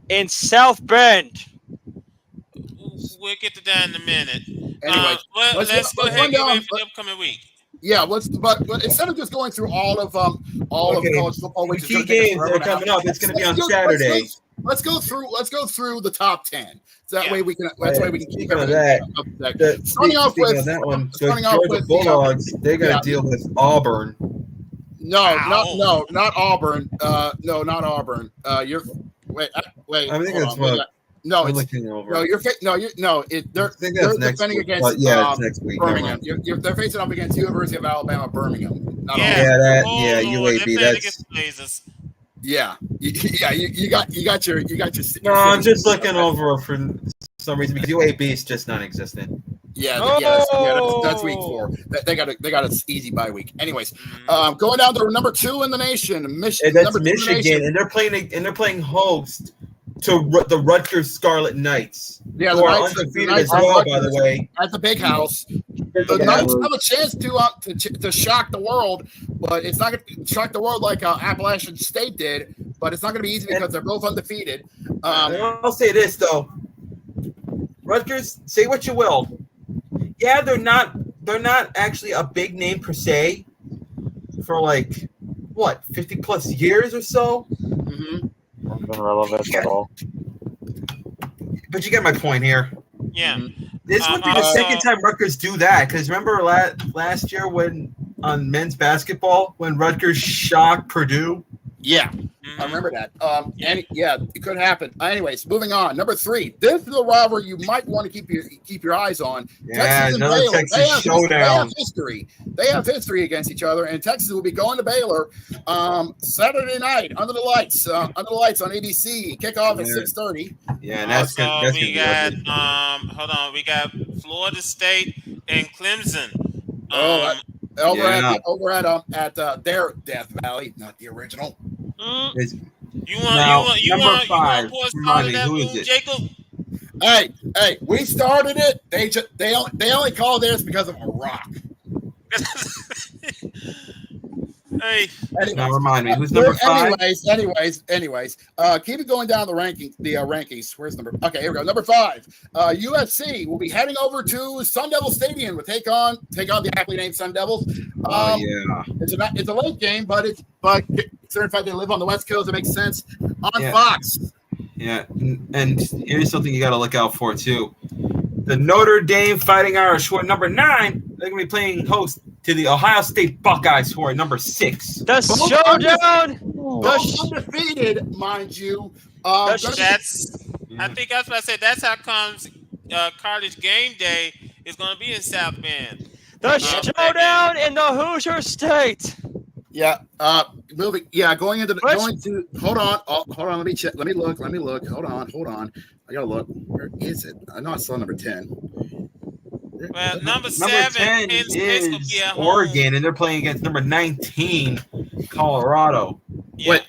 in South Bend. We'll get to that in a minute. Anyway, let's go ahead and get ready for the upcoming week. Yeah, but instead of just going through all of college football, which key games that are coming up, it's going to be on Saturday. Let's go through the top 10. So that way we can. That's why we can keep that. Starting off with that one, the Georgia Bulldogs, they're going to deal with Auburn. No, not Auburn. No, not Auburn. You're wait. I think that's what. No, I'm it's looking over. no. You're they're defending against it's next week. Birmingham. They're facing up against University of Alabama, Birmingham. UAB. That's you got your. No, I'm just looking over for some reason because UAB is just non-existent. That's week 4. They got an easy bye week. Anyways, going down to number 2 in the nation, Michigan. That's Michigan, and they're playing host to the Rutgers Scarlet Knights. Yeah, who are undefeated as well, by the way. At the big house. The Knights have a chance to shock the world, but it's not going to shock the world like Appalachian State did. But it's not going to be easy because they're both undefeated. I'll say this though, Rutgers. Say what you will. Yeah, they're not actually a big name per se for 50 plus years or so. Mm-hmm. Not relevant at all. But you get my point here. Yeah. This would be the second time Rutgers do that. Because remember last year when on men's basketball when Rutgers shocked Purdue? Yeah. I remember that. It could happen. Anyways, moving on. Number 3. This is a rivalry you might want to keep your eyes on. Yeah, Texas and another Baylor. Texas showdown. They have history against each other, and Texas will be going to Baylor Saturday night under the lights on ABC. Kickoff at 6:30. Yeah, and that's good. We got we got Florida State and Clemson. Over at their Death Valley, not the original. You want 5. Remind me, who is it? Jacob? Hey, we started it. They only call theirs because of a rock. Hey, now remind me, who's number 5? Anyways, keep it going down the rankings. Where's number? Okay, here we go. Number 5. UFC will be heading over to Sun Devil Stadium to take on the aptly named Sun Devils. It's a late game, but considering the fact they live on the West Coast, it makes sense on Fox. Yeah, and here's something you got to look out for too. The Notre Dame Fighting Irish, who are number 9, they're going to be playing host to the Ohio State Buckeyes, who are number 6. The showdown! Both undefeated, mind you. I think that's what I said. That's how comes college game day is going to be in South Bend. The showdown in the Hoosier State. Yeah. Moving. Yeah. Going into. Hold on. Hold on. Let me check. Let me look. Hold on. I gotta look. Where is it? I know I saw number 10. Well, number 10 Penn State will be is at Oregon, home. and they're playing against number 19, Colorado. Yeah,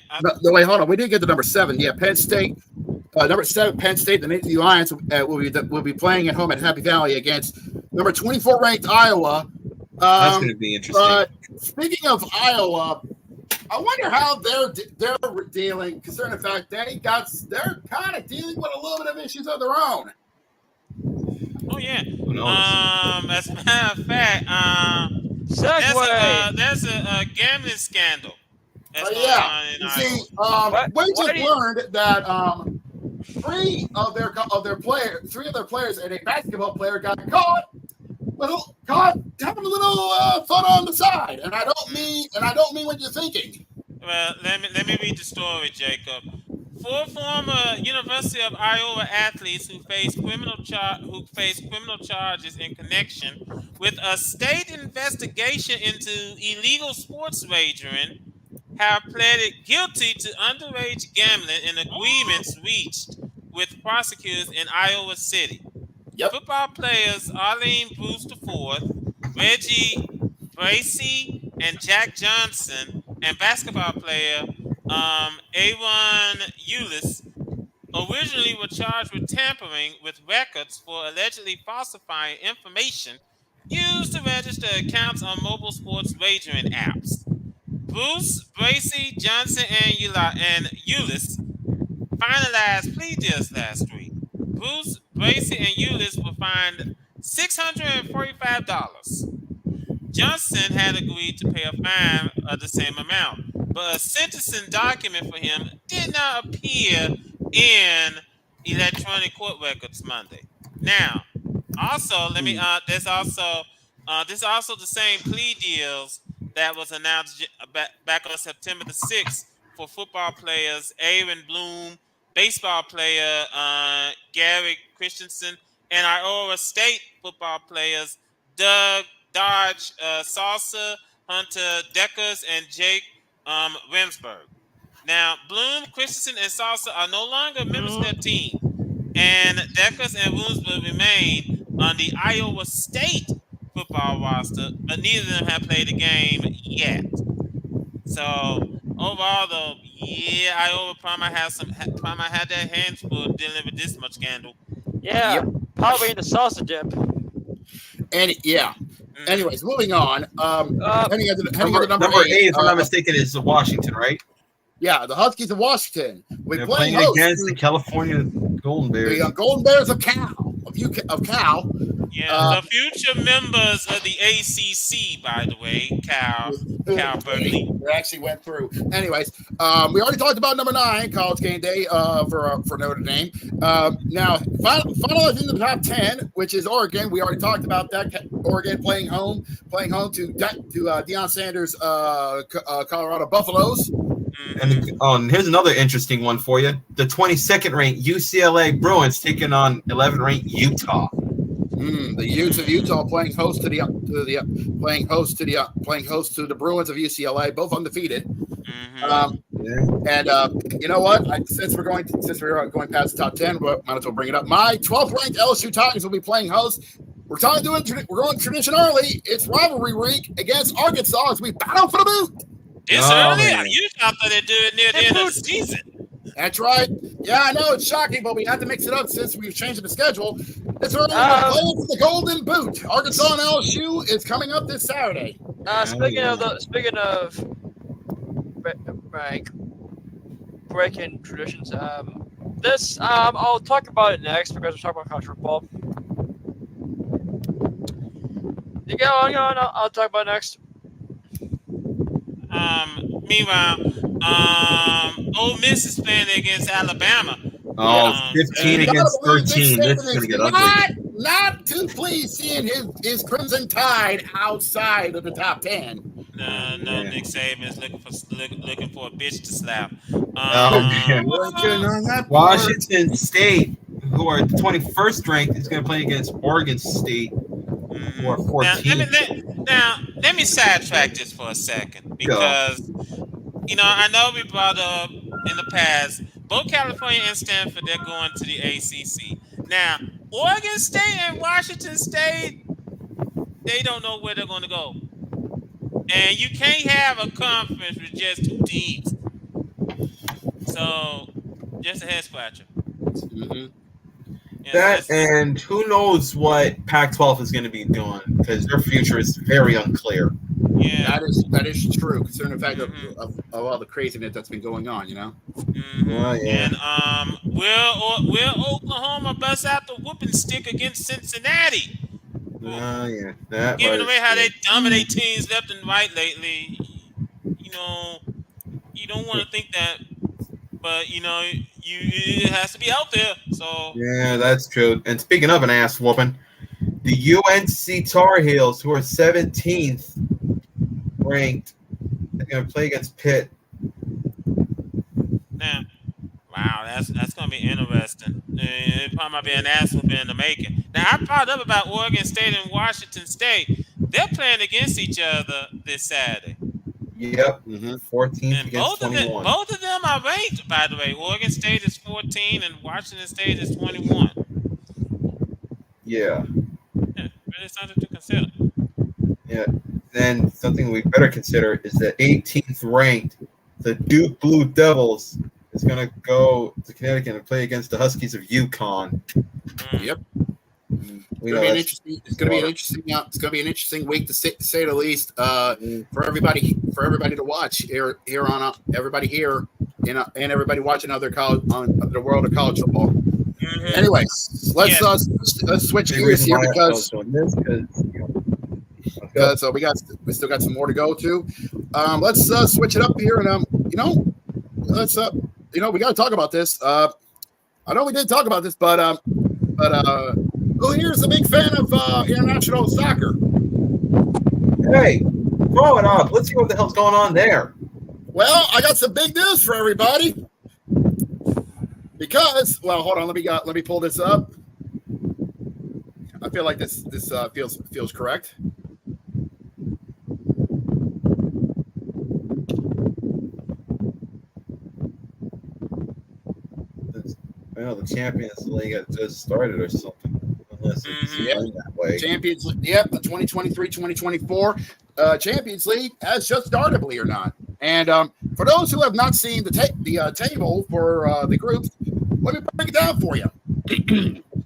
wait, hold on. We didn't get to number 7. Yeah, Penn State. Number 7, Penn State, the Navy Lions will be playing at home at Happy Valley against number 24 ranked Iowa. That's going to be interesting. But speaking of Iowa, I wonder how they're dealing, considering the fact they're kind of dealing with a little bit of issues of their own. Oh yeah. As a matter of fact, there's a gambling scandal. Yeah. You see, we just learned that three of their players and a basketball player got caught having a little fun on the side, and I don't mean what you're thinking. Well, let me read the story, Jacob. 4 former University of Iowa athletes who face criminal charges in connection with a state investigation into illegal sports wagering have pleaded guilty to underage gambling in agreements reached with prosecutors in Iowa City. Yep. Football players Arlene Bruce IV, Reggie Bracey, and Jack Johnson, and basketball player Aaron Eulis originally were charged with tampering with records for allegedly falsifying information used to register accounts on mobile sports wagering apps. Bruce, Bracey, Johnson, and Eulis finalized plea deals last week. Bruce, Bracey, and Eulis were fined $645. Johnson had agreed to pay a fine of the same amount, but a sentencing document for him did not appear in electronic court records Monday. Now, also, this also the same plea deals that was announced back on September the 6th for football players Aaron Bloom, baseball player Gary Christensen, and Iowa State football players Doug Dodge Salsa, Hunter Deckers, and Jake Remsburg. Now, Bloom, Christensen, and Salsa are no longer members of their team, and Deckers and Remsburg remain on the Iowa State football roster, but neither of them have played a game yet. So overall, though, yeah, Iowa probably had their hands full dealing with this much scandal. Yeah, probably in the salsa dip. And yeah. Anyways, moving on. Heading into number number 8, if I'm not mistaken, is Washington, right? Yeah, the Huskies of Washington. They're playing against the California Golden Bears. The Golden Bears of Cal. Yeah, the future members of the ACC, by the way, Cal Berkeley. We actually went through. Anyways, we already talked about number 9, College Game Day for Notre Dame. Now, finalizing the top 10, which is Oregon. We already talked about that. Oregon playing home to Deion Sanders' Colorado Buffaloes. And here's another interesting one for you. The 22nd ranked UCLA Bruins taking on 11th ranked Utah. The Utes of Utah playing host to the Bruins of UCLA, both undefeated. And you know what? Since we're going past the top 10, we might as well bring it up. My 12th ranked LSU Tigers will be playing host. We're going tradition early. It's rivalry week against Arkansas as we battle for the boot. It's early. You thought they'd do it near the end of the season. That's right. Yeah, I know it's shocking, but we had to mix it up since we've changed the schedule. It's early. Playing for the Golden Boot. Arkansas and LSU is coming up this Saturday. Speaking of breaking traditions, I'll talk about it next because we're talking about college football. You go on. I'll talk about it next. Meanwhile, Ole Miss is playing against Alabama. 15 against 13. This is going to get ugly. Not too pleased seeing his Crimson Tide outside of the top 10. No, Nick Saban is looking for a bitch to slap. Washington State, who are 21st ranked, is going to play against Oregon State. Or 14. Let me sidetrack this for a second because I know we brought up in the past both California and Stanford. They're going to the ACC now. Oregon State and Washington State, they don't know where they're going to go, and you can't have a conference with just 2 teams. So, just a head scratcher. Mm-hmm. And who knows what Pac-12 is going to be doing because their future is very unclear. Yeah, that is true, considering the fact of all the craziness that's been going on. Mm-hmm. And will Oklahoma bust out the whooping stick against Cincinnati? Given the way how they dominate teams left and right lately, you don't want to think that, but it has to be out there. So yeah, that's true. And speaking of an ass whooping, the UNC Tar Heels, who are 17th ranked, are going to play against Pitt. Now, wow, that's going to be interesting. It probably might be an ass whooping in the making. Now, I brought up about Oregon State and Washington State. They're playing against each other this Saturday. Yep, 14th and against 21. Both of them are ranked, by the way. Oregon State is 14 and Washington State is 21. Yeah. Really something to consider. Yeah. Then something we better consider is the 18th ranked, the Duke Blue Devils, is going to go to Connecticut and play against the Huskies of UConn. Yep. It's going to be an interesting week to say the least. For everybody to watch here on everybody here and everybody watching other the world of college football. Mm-hmm. Anyways, let's switch gears here because we still got some more to go to. Let's switch it up here and we got to talk about this. I know we did talk about this, but who here is a big fan of international soccer? Hey, throw it up. Let's see what the hell's going on there. Well, I got some big news for everybody. Because, well, hold on, let me pull this up. I feel like this feels correct. Well, the Champions League has just started or something. Unless it's that way. Champions League, the 2023-2024 Champions League has just started, believe it or not. And for those who have not seen the table for the groups, let me break it down for you.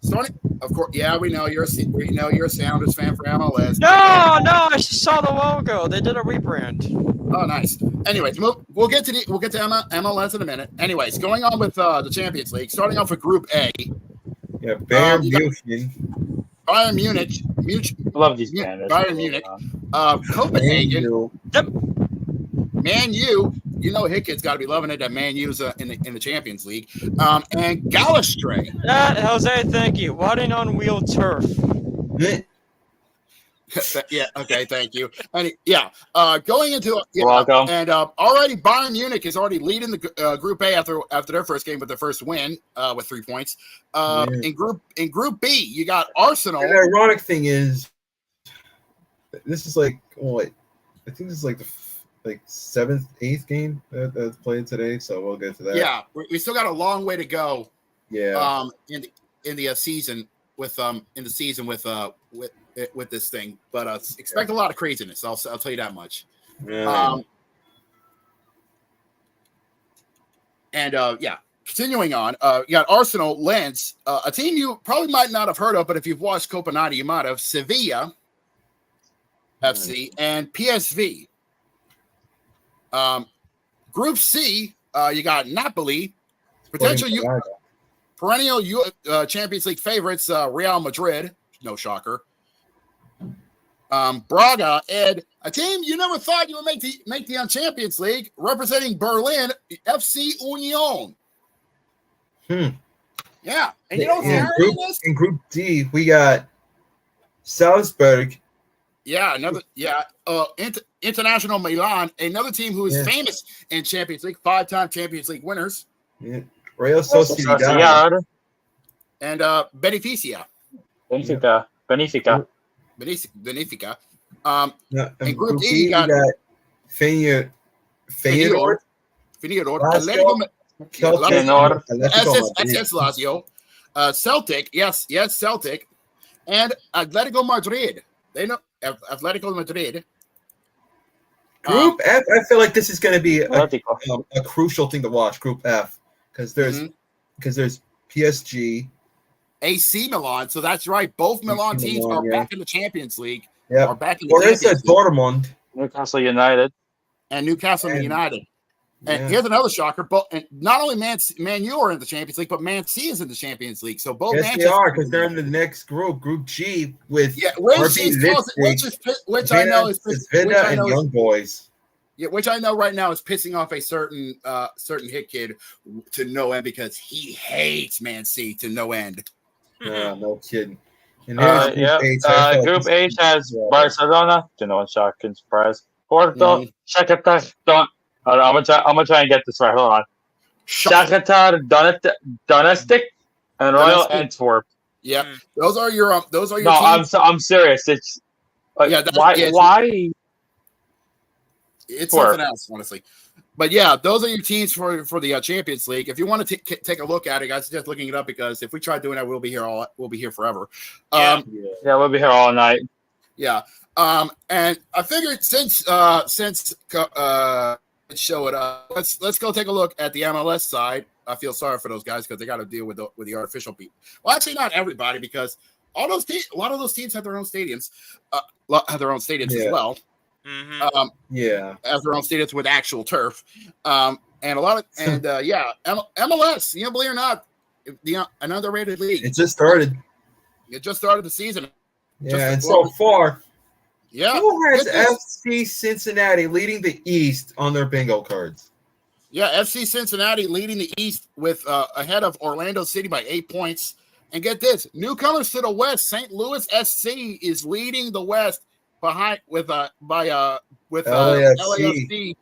Starting, of course, yeah, we know you're a Sounders fan for MLS. No, I just saw the logo. They did a rebrand. Oh, nice. Anyways, we'll get to MLS in a minute. Anyways, going on with the Champions League, starting off with Group A. Yeah, Bayern Munich. Love these banners. Bayern Munich. Copenhagen. Man U. You know Hickett's got to be loving it that Man U's in the Champions League. And Galatasaray. Jose, thank you. Riding on wheel turf. Yeah. Okay. Thank you. And going into welcome. And already Bayern Munich is already leading the Group A after their first game with their first win with 3 points. In Group B, you got Arsenal. And the ironic thing is, this is like what I think this is like the 7th, 8th game that's played today. So we'll get to that. Yeah, we still got a long way to go. Yeah. In the season with with this thing, but expect a lot of craziness. I'll tell you that much. Yeah. Continuing on, you got Arsenal, Lens, a team you probably might not have heard of, but if you've watched Copenhagen, you might have. Sevilla FC and PSV. Group C, you got Napoli, perennial Champions League favorites, Real Madrid, no shocker. Braga, and a team you never thought you would make the Champions League, representing Berlin, FC Union. Yeah, and you know in Group D we got Salzburg. Yeah, International Milan, another team who is famous in Champions League, 5-time Champions League winners. Yeah. Real Sociedad. And Benfica. Benfica. Benfica. In Group D, you got Feyenoord, Atletico, SS Lazio, Celtic, yes, Celtic, and Atletico Madrid. They know Atletico Madrid. Group F, I feel like this is going to be a crucial thing to watch. Group F, because there's PSG, AC Milan. So that's right. Both Milan teams are back in the Champions League. Yeah, are back in the Champions League. Dortmund, Newcastle United, and United. And here's another shocker. And not only Man U are in the Champions League, but Man C is in the Champions League. So both they are, because they're in the next group, Group G, with which I know is Vida and Young Boys. Yeah, which I know right now is pissing off a certain hit kid to no end because he hates Man C to no end. No kidding. Group H has Barcelona. To no one's shocking surprise. Porto, Shakhtar. I'm gonna try and get this right. Hold on. Shakhtar Donetsk and Royal Antwerp. Yeah, those are your No, teams. I'm serious. It's why? It's something else, honestly. But yeah, those are your teams for the Champions League. If you want to take a look at it, guys, just looking it up because if we try doing that, we'll be here forever. Yeah, we'll be here all night. Yeah. And I figured since show it up, let's go take a look at the MLS side. I feel sorry for those guys because they got to deal with the artificial people. Well, actually, not everybody, because a lot of those teams have their own stadiums, as well. Mm-hmm. As their own stadiums with actual turf, and MLS. Believe it or not, an underrated league. It just started. It just started the season. So far. Yeah. Who has FC Cincinnati leading the East on their bingo cards? Yeah, FC Cincinnati leading the East with ahead of Orlando City by 8 points. And get this, newcomers to the West, St. Louis SC is leading the West behind with LAFC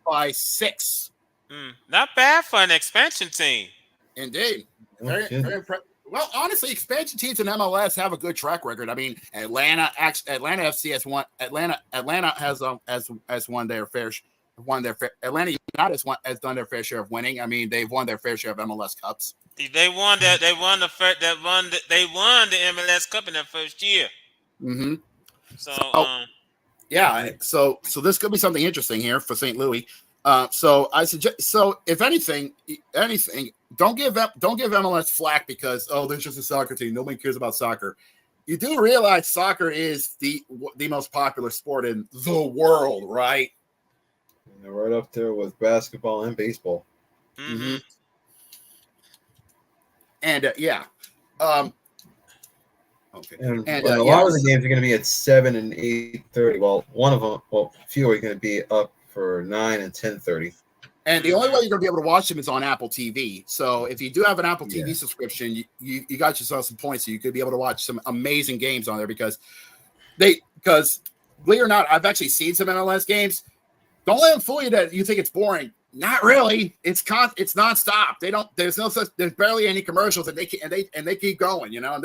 by 6. Not bad for an expansion team. Indeed. Very impressive. Well, honestly, expansion teams in MLS have a good track record. I mean, Atlanta FC has won. Atlanta has won their fair. Atlanta United has done their fair share of winning. I mean, they've won their fair share of MLS Cups. They won the MLS Cup in their first year. Mm-hmm. So this could be something interesting here for St. Louis. So I suggest. So if anything, don't give MLS flack because they're just a soccer team. Nobody cares about soccer. You do realize soccer is the most popular sport in the world, right? And they're right up there with basketball and baseball. Mm-hmm. And okay. And a lot of the games are going to be at 7 and 8:30. Well, a few are going to be up for 9 and 10:30. And the only way you're going to be able to watch them is on Apple TV. So if you do have an Apple TV subscription, you got yourself some points. So you could be able to watch some amazing games on there because believe it or not, I've actually seen some MLS games. Don't let them fool you that you think it's boring. Not really. It's nonstop. There's barely any commercials and they keep going. There's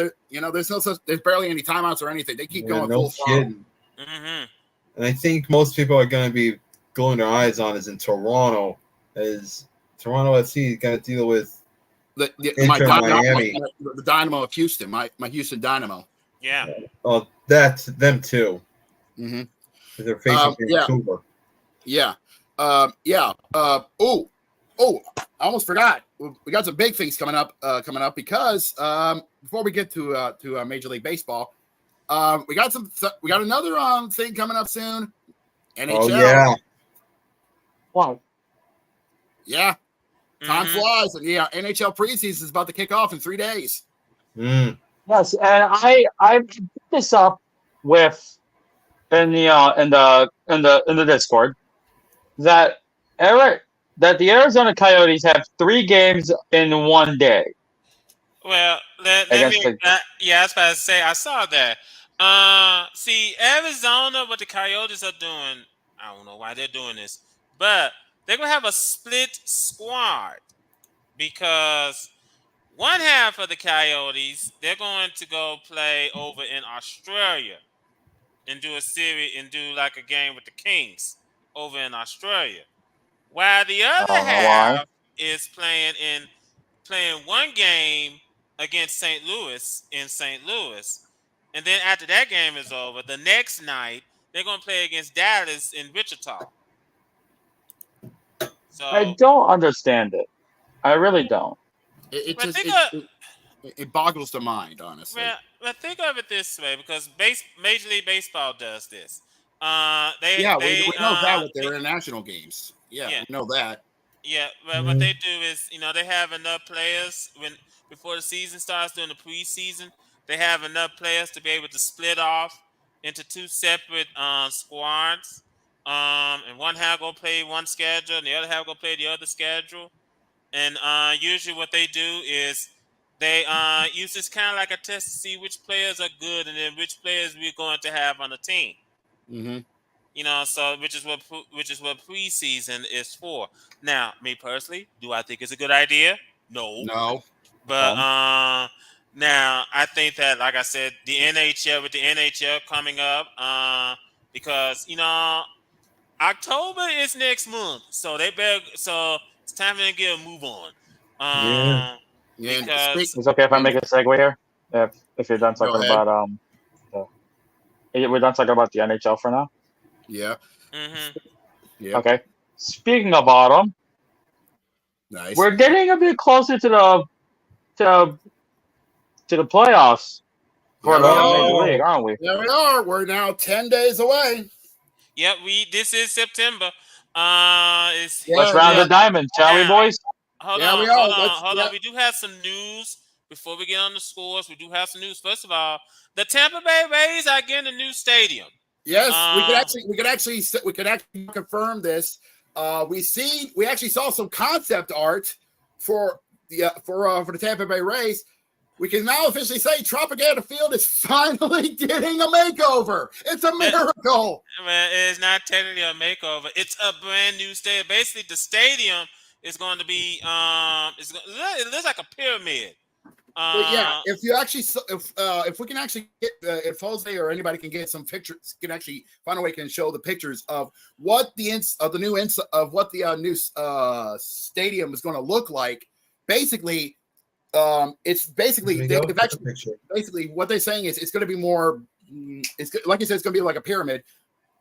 barely any timeouts or anything. They keep going full kidding. And I think most people are going to be gluing their eyes on is in Toronto, as Toronto FC is going to deal with Miami. The Dynamo of Houston, my Houston Dynamo. Yeah. Oh, that's them too. Mm-hmm. They're facing Vancouver. Yeah. I almost forgot. We got some big things coming up because before we get to Major League Baseball, we got another thing coming up soon. NHL. Oh yeah. Wow. Yeah. Time flies, and NHL preseason is about to kick off in 3 days. Yes, and I put this up with in the Discord that the Arizona Coyotes have 3 games in 1 day. Well, I was about to say I saw that. See, Arizona, what the Coyotes are doing, I don't know why they're doing this, but they're gonna have a split squad because one half of the Coyotes they're going to go play over in Australia. and do a series and do like a game with the Kings over in Australia, while the other Why? half is playing one game against St. Louis in St. Louis, and then after that game is over, the next night they're going to play against Dallas in Wichita. So I don't understand it. I really don't. It just it boggles the mind, honestly. Well, think of it this way, because Major League Baseball does this. We know that with their international games. Yeah, we know that. Yeah, but what they do is, they have enough players before the season starts during the preseason. They have enough players to be able to split off into two separate squads. And one half go play one schedule, and the other half go play the other schedule. And usually, what they do is they use this kind of like a test to see which players are good, and then which players we're going to have on the team. Mm-hmm. So which is what preseason is for. Now, me personally, do I think it's a good idea? No. But now I think that, like I said, the NHL coming up, because October is next month, so it's time to get a move on. Because it's okay if I make a segue here. If you're done talking about we're done talking about the NHL for now. Yeah. Mm-hmm. Yeah. Okay. Speaking of autumn, nice. We're getting a bit closer to the playoffs for the Major League, aren't we? There we are. We're now 10 days away. Yep. This is September. Let's round the diamond, shall we, boys? Hold on. We do have some news before we get on the scores. We do have some news. First of all, the Tampa Bay Rays are getting a new stadium. Yes, we could actually confirm this. We actually saw some concept art for the Tampa Bay Rays. We can now officially say Tropicana Field is finally getting a makeover. It's a miracle. It's not technically a makeover. It's a brand new stadium. Basically, the stadium is going to be it looks like a pyramid. But yeah, if we can actually get if Jose or anybody can get some pictures, can actually find a way can show the pictures of what the new stadium is going to look like. Basically, it's basically basically what they're saying is it's going to be more. It's like you said, it's going to be like a pyramid,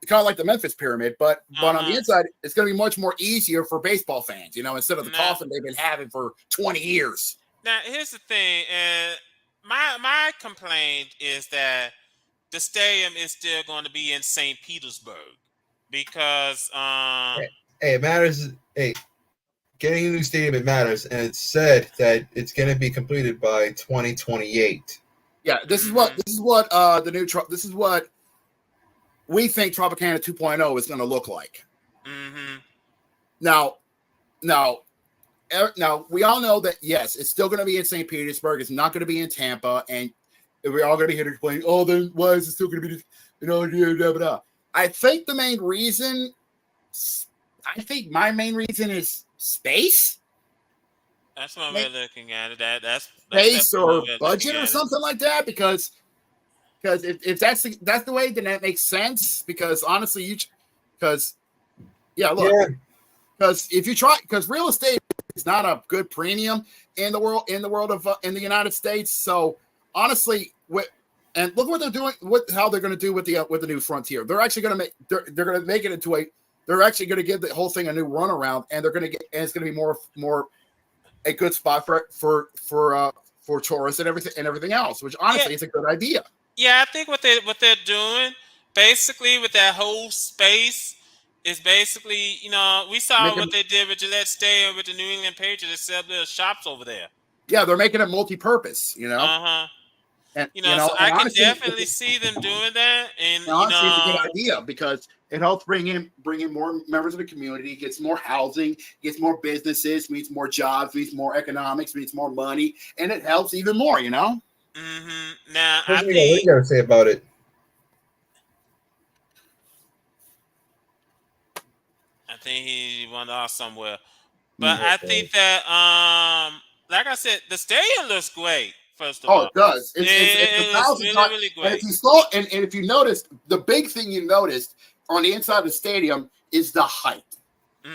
kind of like the Memphis pyramid, but on the inside, it's going to be much more easier for baseball fans. Instead of the coffin they've been having for 20 years. Now, here's the thing. My complaint is that the stadium is still going to be in St. Petersburg because it matters. Hey, getting a new stadium, it matters, and it's said that it's going to be completed by 2028. Yeah, this is what this is what we think Tropicana 2.0 is going to look like. Mm-hmm. Now, we all know that, yes, it's still going to be in St. Petersburg. It's not going to be in Tampa. And we're all going to hear complaining, then why is it still going to be, blah, blah, blah. I think my main reason is space. That's what we're looking at. That's space or budget or something like that. Because if that's the way, then that makes sense. Because honestly, because if you try, because real estate is not a good premium in the world of in the United States. So honestly, and look what they're doing, how they're going to do with the new Frontier. They're actually going to make they're going to make it into they're actually going to give the whole thing a new runaround, and it's going to be more a good spot for tourists and everything else. Which honestly is a good idea. Yeah, I think what they're doing basically with that whole space. Is basically, we saw what they did with Gillette Stadium with the New England Patriots. They set up little shops over there. Yeah, they're making it multi-purpose, Uh-huh. And, so I can definitely see them doing that. And honestly, it's a good idea because it helps bring in more members of the community, gets more housing, gets more businesses, means more jobs, means more economics, means more money, and it helps even more, Mm-hmm. Now, what do you got to say about it? I think he went off somewhere. But I think that, like I said, the stadium looks great. First of all, it does. It's really great. And if you saw, and if you noticed, the big thing you noticed on the inside of the stadium is the height.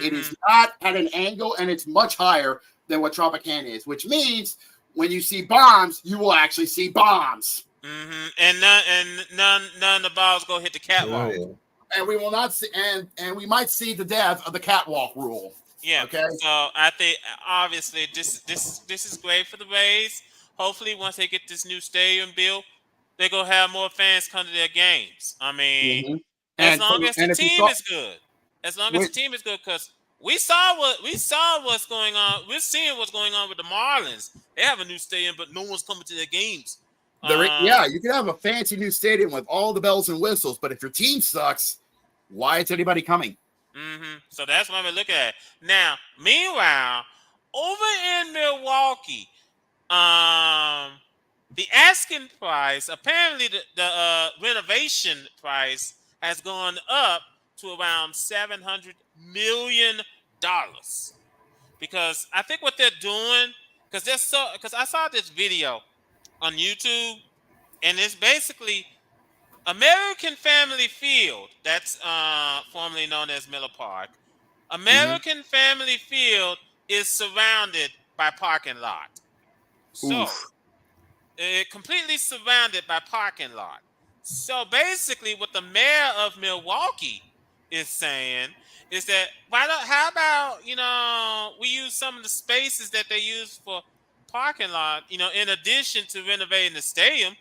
It is not at an angle, and it's much higher than what Tropicana is, which means when you see bombs, you will actually see bombs. And none of the balls go hit the catwalk. And we will not see, and we might see the death of the catwalk rule. Yeah. Okay. So I think obviously this is great for the Rays. Hopefully, once they get this new stadium built, they're gonna have more fans come to their games. I mean, as long as the team is good. As long as the team is good, because we saw what's going on. We're seeing what's going on with the Marlins. They have a new stadium, but no one's coming to their games. Yeah, you can have a fancy new stadium with all the bells and whistles, but if your team sucks, why is anybody coming? So that's what we're looking at. Now, meanwhile, over in Milwaukee, the asking price, apparently the renovation price has gone up to around $700 million. Because I think what they're doing, because I saw this video on YouTube, and it's basically American Family Field, that's formerly known as Miller Park. American Family Field is surrounded by parking lot. So, completely surrounded by parking lot. So basically what the mayor of Milwaukee is saying is that how about, we use some of the spaces that they use for parking lot, in addition to renovating the stadium,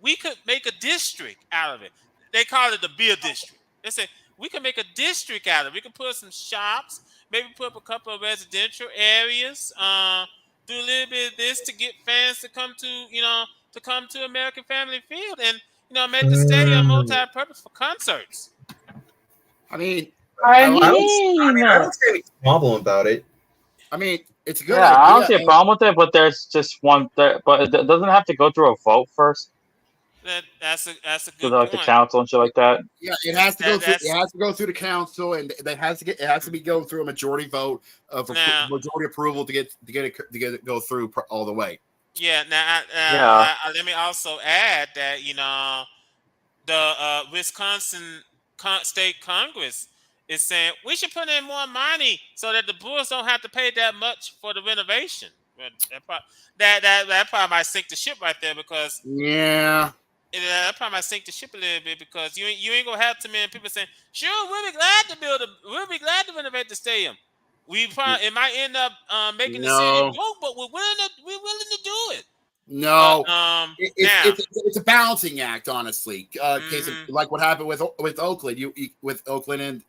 we could make a district out of it. They call it the beer district. They say we can make a district out of it. We can put some shops, maybe put up a couple of residential areas, do a little bit of this to get fans to come to American Family Field, and make the stadium multi-purpose for concerts. I mean, I don't see any problem about it. I mean, it's a good. Yeah, I don't see a problem with it, but there's just one. But it doesn't have to go through a vote first. That's a good to like the council and shit like that. Yeah, it has to go through. It has to go through the council, and it has to be going through a majority vote of majority approval to get it go through all the way. Yeah. Let me also add that the Wisconsin State Congress is saying we should put in more money so that the Brewers don't have to pay that much for the renovation. That probably might sink the ship right there, because that probably might sink the ship a little bit, because you ain't gonna have too many people saying, "Sure, we'll be glad to renovate the stadium." It might end up making the city broke, but we're willing to do it. No, it's a balancing act, honestly. Case of, like what happened with Oakland, with Oakland.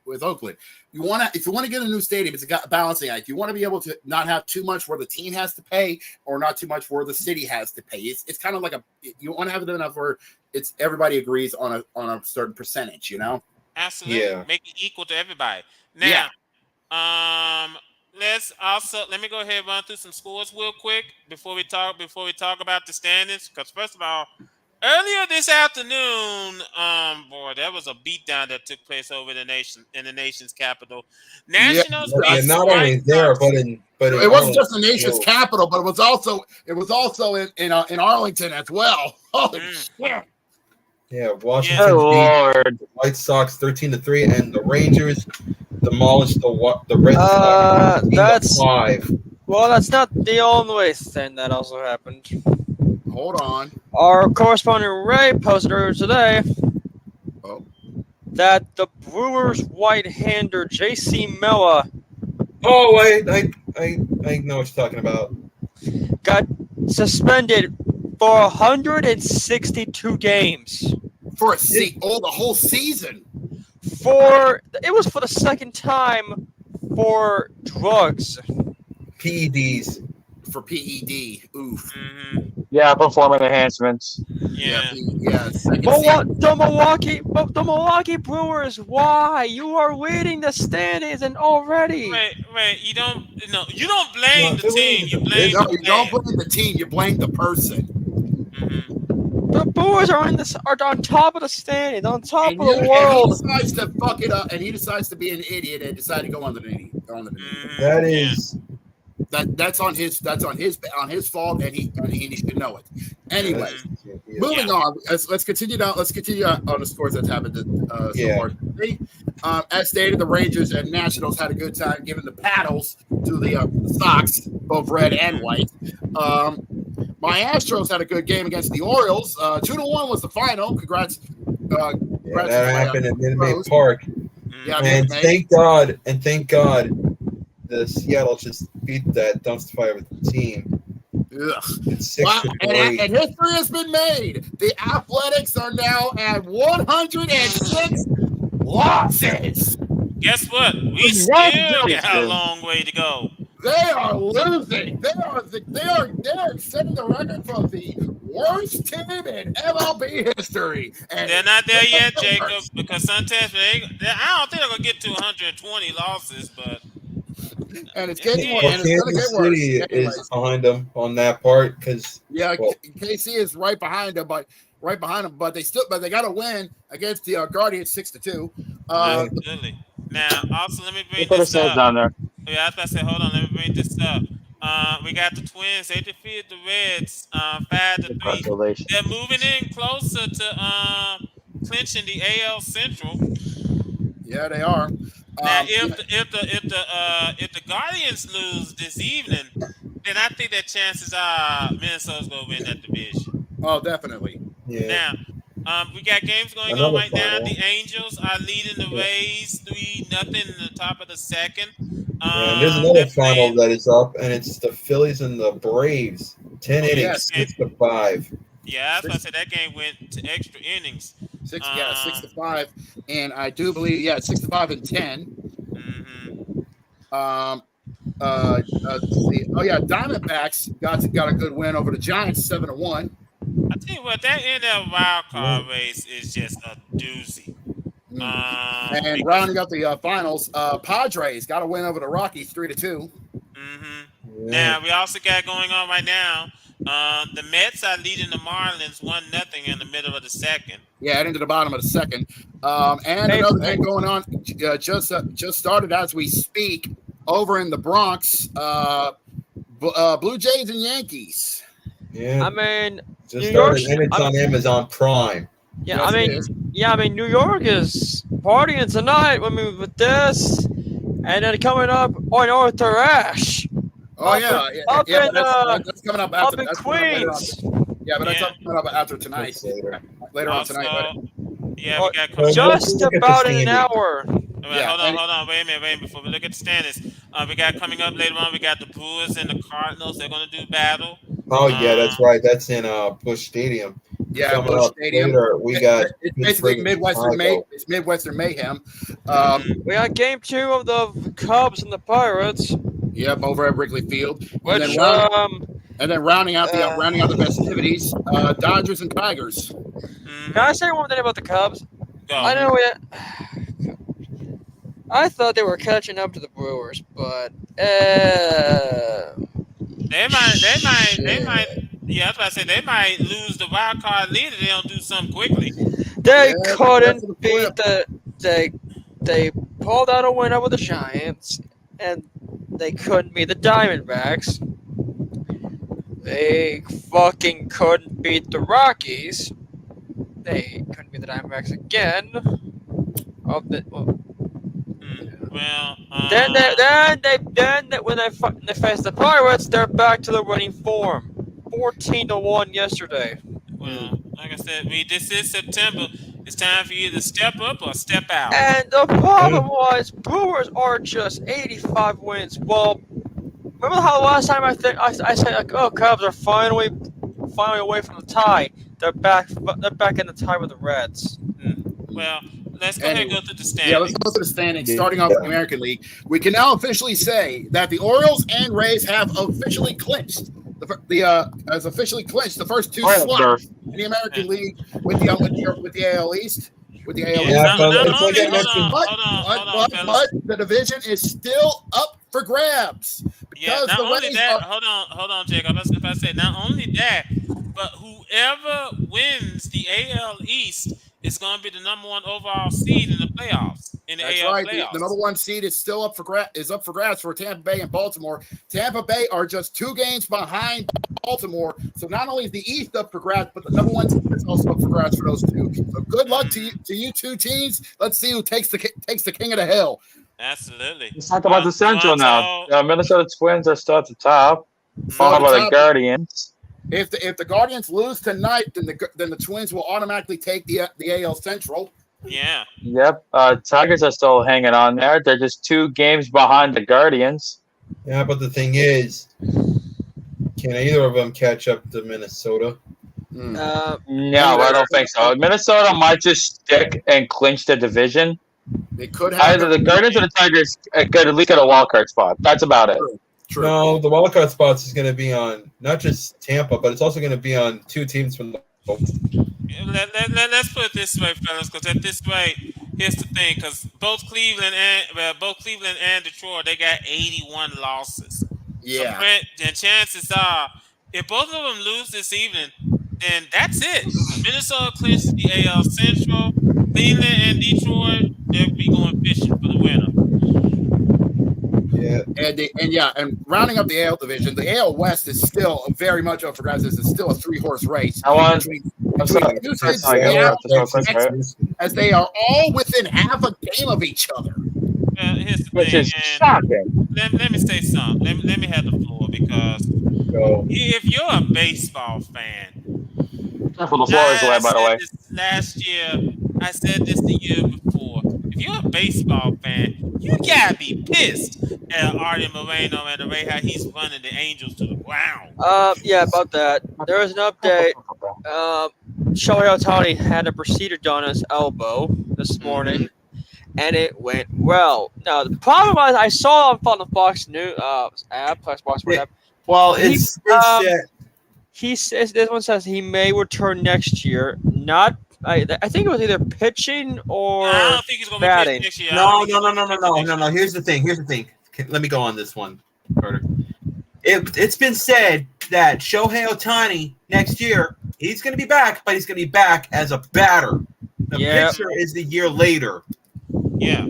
You want to, if you want to get a new stadium, it's a balancing act. You want to be able to not have too much where the team has to pay, or not too much where the city has to pay. It's kind of like you want to have it enough where it's everybody agrees on a certain percentage. Absolutely, make it equal to everybody. Now, let me go ahead and run through some scores real quick before we talk about the standings. Because first of all, earlier this afternoon, there was a beatdown that took place over in the nation's capital. Nationals beat not only there, but it wasn't just the nation's capital, but it was also in Arlington as well. Holy shit! Yeah, Washington beat the White Sox 13-3, and the Rangers demolished the Red Sox 13-5. Well, that's not the only thing that also happened. Hold on. Our correspondent Ray posted earlier today that the Brewers' right-hander J.C. Miller. Oh, I know what you're talking about. Got suspended for 162 games. For the whole season. It was for the second time for drugs. PEDs. For PED. Oof. Yeah, performance enhancements. The Milwaukee Brewers. Why? You are leading the standings and already. Wait. You don't blame the team. You don't blame the team. You blame the person. The Brewers are on top of the standings, on top of the world. And he decides to fuck it up, and he decides to be an idiot and decide to go on the knee. that's on his fault, and he should know it. Anyway, moving on. Let's continue down. Let's continue on the scores that's happened so far today. As stated, the Rangers and Nationals had a good time giving the paddles to the Sox, both red and white. My Astros had a good game against the Orioles. 2-1 was the final. Congrats. That happened at Minute Maid Park. Yeah, and thank God, the Seattle just beat that dumpster fire with the team. It's 6-8. And history has been made. The Athletics are now at 106 losses. Guess what? We still got a long way to go. They are losing. They are setting the record for the worst team in MLB history. And they're not there yet, Jacob, because sometimes I don't think they're gonna get to 120 losses, but and it's getting worse. Kansas City is behind them on that part because KC is right behind them, but they got to win against the Guardians 6-2. Absolutely. Now, also let me bring this up. Down there. Yeah, I was about to say, hold on, let me bring this up. We got the Twins. They defeated the Reds 5-3. They're moving in closer to clinching the AL Central. Yeah, they are. Now, if the Guardians lose this evening, then I think that chances are Minnesota's gonna win that division. Oh, definitely. Yeah. Now, we got games going on right now. The Angels are leading the Rays 3-0 in the top of the second. And there's another final that is up, and it's the Phillies and the Braves. 10 innings, 6-5. Yeah, I was about to say that game went to extra innings. 6-5, and I do believe 6-5 and 10. Diamondbacks got a good win over the Giants, 7-1. I tell you what, that NL wild card race is just a doozy. And rounding up the finals, Padres got a win over the Rockies, 3-2. Now we also got going on right now. The Mets are leading the Marlins 1-0 in the middle of the second. Yeah, into the bottom of the second. And another thing going on, just started as we speak over in the Bronx. Blue Jays and Yankees. Yeah, I mean, just New York, and it's on Amazon Prime. Yeah, I mean, New York is partying tonight. I mean, with this, and then coming up on Arthur Ashe. That's coming up after. Up in Queens. That's coming up after tonight. Later on tonight. Yeah, we got just about an hour. Hold on. Wait a minute. Before we look at the standings, we got coming up later on. We got the Brewers and the Cardinals. They're going to do battle. Oh yeah, that's right. That's in Busch Stadium. Yeah, coming Busch up Stadium. Later, we got it's basically Midwestern mayhem. We got game 2 of the Cubs and the Pirates. Yep, over at Wrigley Field. Which, and then rounding out the festivities, Dodgers and Tigers. Can I say one thing about the Cubs? I know I thought they were catching up to the Brewers, but they might. Yeah, I was about to say they might lose the wild card lead if they don't do something quickly. They couldn't beat They pulled out a win over the Giants, and they couldn't beat the Diamondbacks. They fucking couldn't beat the Rockies. They couldn't beat the Diamondbacks again. Then when they faced the Pirates, they're back to the winning form. 14-1 yesterday. Well, like I said, this is September. It's time for you to step up or step out. And the problem was, Brewers are just 85 wins. Well, remember how last time I said Cubs are finally away from the tie. They're back in the tie with the Reds. Well, let's go ahead and go through the standings. Yeah, let's go through the standings. Starting off with the American League, we can now officially say that the Orioles and Rays have officially clinched the first 2 slots in the American League with the AL East. But the division is still up for grabs. Hold on, Jacob. If I say not only that, but whoever wins the AL East is going to be the number 1 overall seed in the playoffs in the That's AL right. playoffs. The number 1 seed is still up for grabs for Tampa Bay and Baltimore. Tampa Bay are just 2 games behind Baltimore. So not only is the East up for grabs, but the number 1 seed is also up for grabs for those two. So good luck to you two teams. Let's see who takes the king of the hill. Absolutely. Let's talk about the Central now. Minnesota Twins are still at the top. Followed by the Guardians. If the Guardians lose tonight, then the Twins will automatically take the AL Central. Yeah. Yep. Tigers are still hanging on there. They're just 2 games behind the Guardians. Yeah, but the thing is, can either of them catch up to Minnesota? No, I don't think so. Minnesota might just stick and clinch the division. They could have either the Guardians or the Tigers could at least get a wild card spot. That's about it. True. No, the wild card spots is going to be on not just Tampa, but it's also going to be on 2 teams from the. Let's put it this way, fellas, because at this rate, here's the thing: because both Cleveland and Detroit, they got 81 losses. Yeah. So, and chances are, if both of them lose this evening, then that's it. Minnesota clinches the AL Central. Cleveland and Detroit, they'll be going fishing for the winner. Yeah. And rounding up the AL division, the AL West is still very much up for grabs. It's still a 3-horse race between Houston as they are all within half a game of each other. Here's the Which thing, is shocking. Let me say something. Let me have the floor because if you're a baseball fan, the floor is away, by the way. Last year, I said this the year before. If you're a baseball fan, you gotta be pissed at Artie Moreno and the way how he's running the Angels to the ground. Yeah, about that. There was an update. Shohei Ohtani had a procedure done on his elbow this morning, and it went well. Now the problem was I saw on the Fox News app, Fox app. Well, he says this one says he may return next year. Not, I think it was either pitching or I don't think he's gonna batting. be pitching next year. No. Here's the thing. Let me go on this one, Carter. It's been said that Shohei Ohtani next year he's going to be back, but he's going to be back as a batter. The pitcher is the year later. Yeah.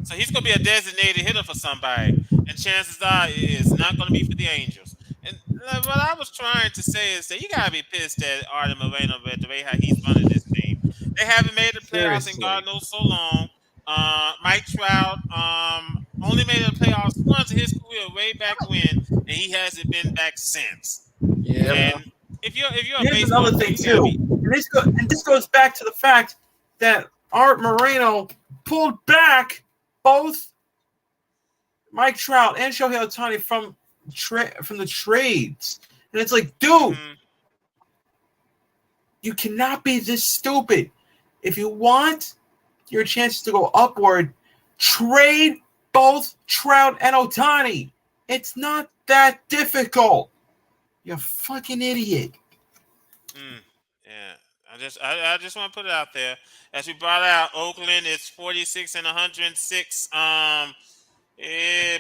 So he's going to be a designated hitter for somebody, and chances are it's not going to be for the Angels. And what I was trying to say is that you got to be pissed at Artie Moreno the way how he's running this team. They haven't made the playoffs in God knows so long. Mike Trout only made the playoffs once in his career way back when, and he hasn't been back since. Yeah. And if you're Here's another thing too, and this goes back to the fact that Art Moreno pulled back both Mike Trout and Shohei Ohtani from the trades, and it's like, dude, you cannot be this stupid. If you want your chances to go upward, trade both Trout and Ohtani. It's not that difficult. You fucking idiot. Yeah, I just want to put it out there. As we brought out, Oakland is 46 and 106.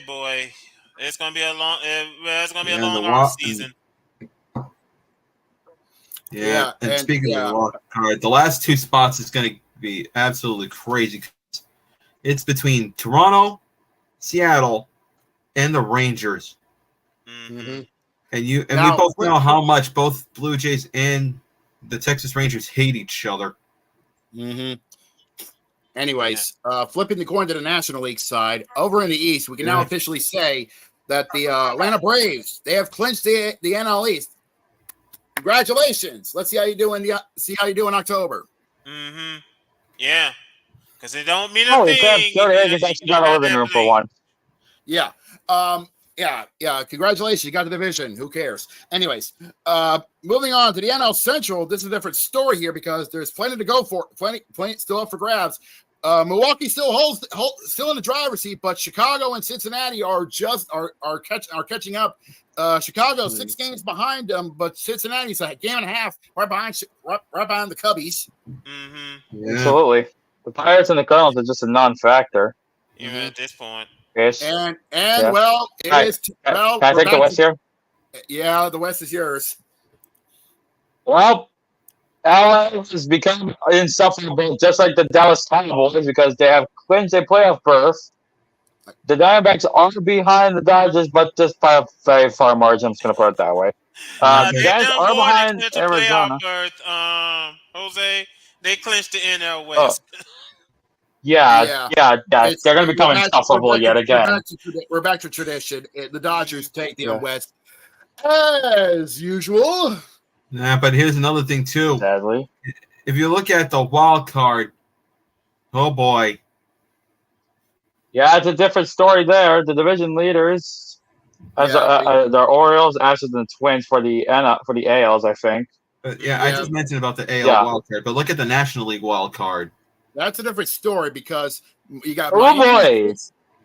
Boy, it's gonna be a long. It's gonna be a long off season. Yeah, and speaking of the wild card, the last 2 spots is going to be absolutely crazy. It's between Toronto, Seattle, and the Rangers. Mm-hmm. And we both know how much both Blue Jays and the Texas Rangers hate each other. Mm-hmm. Anyways, flipping the coin to the National League side, over in the East, we can now officially say that the Atlanta Braves, they have clinched the NL East. Congratulations! Let's see how you do in October. Mm-hmm. Yeah, because it don't mean a thing. Actually got a living room for one. Yeah. Yeah. Congratulations, you got the division. Who cares? Anyways, moving on to the NL Central. This is a different story here because there's plenty to go for. Plenty still up for grabs. Milwaukee still still in the driver's seat, but Chicago and Cincinnati are catching up. Chicago 6 games behind them, but Cincinnati's a game and a half right behind the Cubbies. Mm-hmm. Yeah. Absolutely. The Pirates and the Cardinals are just a non-factor. Even at this point. Yes. And Yeah. well, it is. Well, can I take the West here? Yeah, the West is yours. Well, LA has become insufferable, just like the Dallas Cowboys, because they have clinched a playoff berth. The Diamondbacks are behind the Dodgers, but just by a very far margin. I'm just going to put it that way. The Giants are behind Arizona. Jose, they clinched the NL West. Yeah. They're going to become insufferable yet again. We're back to tradition. The Dodgers take the West as usual. Yeah, but here's another thing too. Sadly, if you look at the wild card, oh boy. Yeah, it's a different story there. The division leaders, the Orioles, Astros, and Twins for the ALs, I think. I just mentioned about the AL wild card, but look at the National League wild card. That's a different story because you got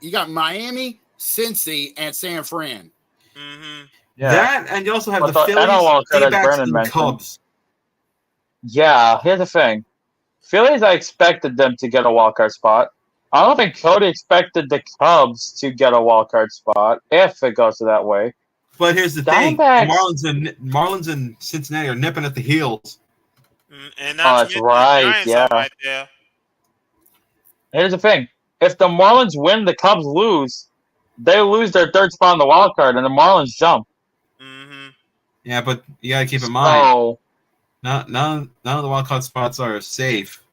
you got Miami, Cincy, and San Fran. Mm-hmm. Yeah. That, and you also have the Phillies, D-backs, and the Cubs. Yeah, here's the thing. Phillies, I expected them to get a wildcard spot. I don't think Cody expected the Cubs to get a wildcard spot if it goes to that way. But here's the thing: Marlins and Cincinnati are nipping at the heels. And that's right. Yeah. Right there. Here's the thing: if the Marlins win, the Cubs lose. They lose their third spot in the wild card, and the Marlins jump. Mm-hmm. Yeah, but you gotta keep in mind, none of the wild card spots are safe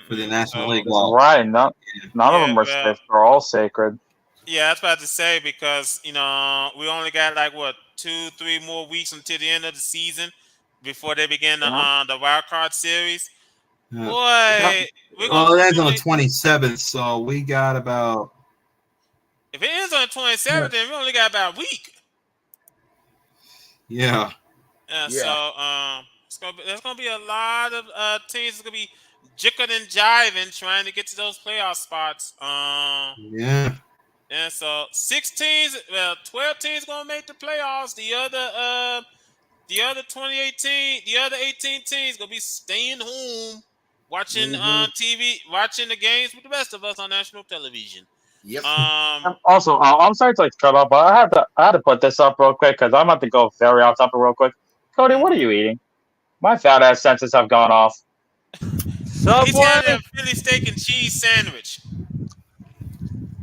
for the National League. Right, none of them are safe. They're all sacred. Yeah, I was about to say because we only got 2-3 more weeks until the end of the season before they begin the wild card series. Boy, well, it ends on the 27th, so we got about. If it ends on the 27th, then we only got about a week. Yeah. So there's gonna be a lot of teams that's gonna be jicking and jiving trying to get to those playoff spots. Yeah. And so 12 teams gonna make the playoffs. The other 18 teams gonna be staying home, watching TV, watching the games with the rest of us on national television. Yep. Also, I'm sorry to cut off, but I had to put this up real quick because I'm about to go very off topic real quick. Cody, what are you eating? My fat ass senses have gone off. He's having a Philly steak and cheese sandwich.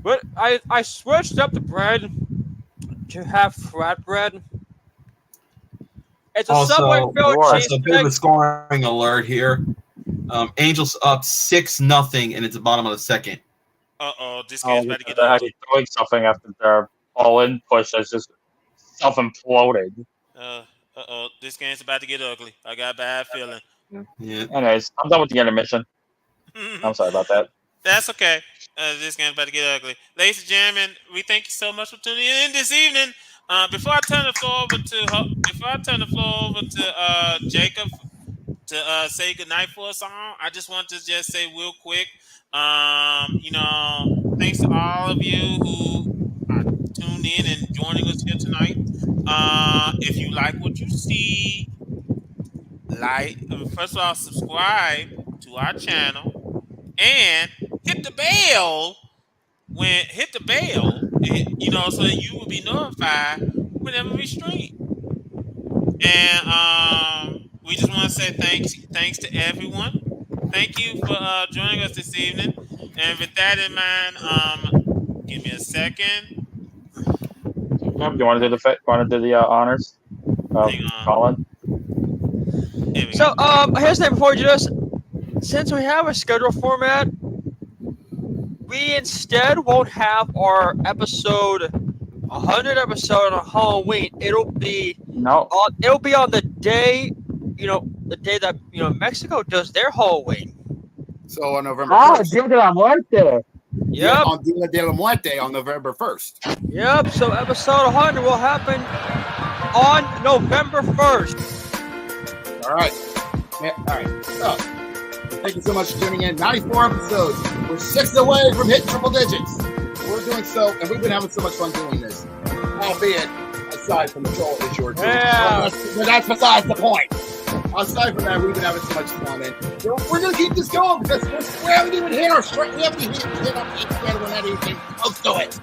But I switched up the bread to have flat bread. It's a Subway Philly cheese. A bit of a scoring alert here. Angels up 6-0, and it's the bottom of the second. This game's about to get ugly. Actually doing something after their all-in push has just self-imploded. This game's about to get ugly. I got a bad feeling. Yeah. Anyways, I'm done with the intermission. I'm sorry about that. That's okay. This game's about to get ugly. Ladies and gentlemen, we thank you so much for tuning in this evening. Before I turn the floor over to Jacob to say goodnight for a song, I just want to just say real quick, thanks to all of you who tuned in and joining us here tonight. If you like what you see, first of all, subscribe to our channel and hit the bell so that you will be notified whenever we stream. And we just want to say thanks to everyone. Thank you for joining us this evening. And with that in mind, give me a second. You want to do the honors? Colin. So here's the thing before you do this. Since we have a schedule format, we instead won't have our 100 episode on Halloween. It'll be on the day, the day that Mexico does their Halloween. So on November 1st. Dia de la Muerte. Yep. On Dia de la Muerte on November 1st. Yep. So episode 100 will happen on November 1st. All right. Yeah, all right. So, thank you so much for tuning in. 94 episodes. We're 6 away from hitting triple digits. We're doing so, and we've been having so much fun doing this. Albeit, aside from the troll issue or two. Yeah. But that's besides the point. Aside from that, we've been having so much fun, and we're going to keep this going because we haven't even hit our strength. We haven't even hit our peak yet. We're not even close to it.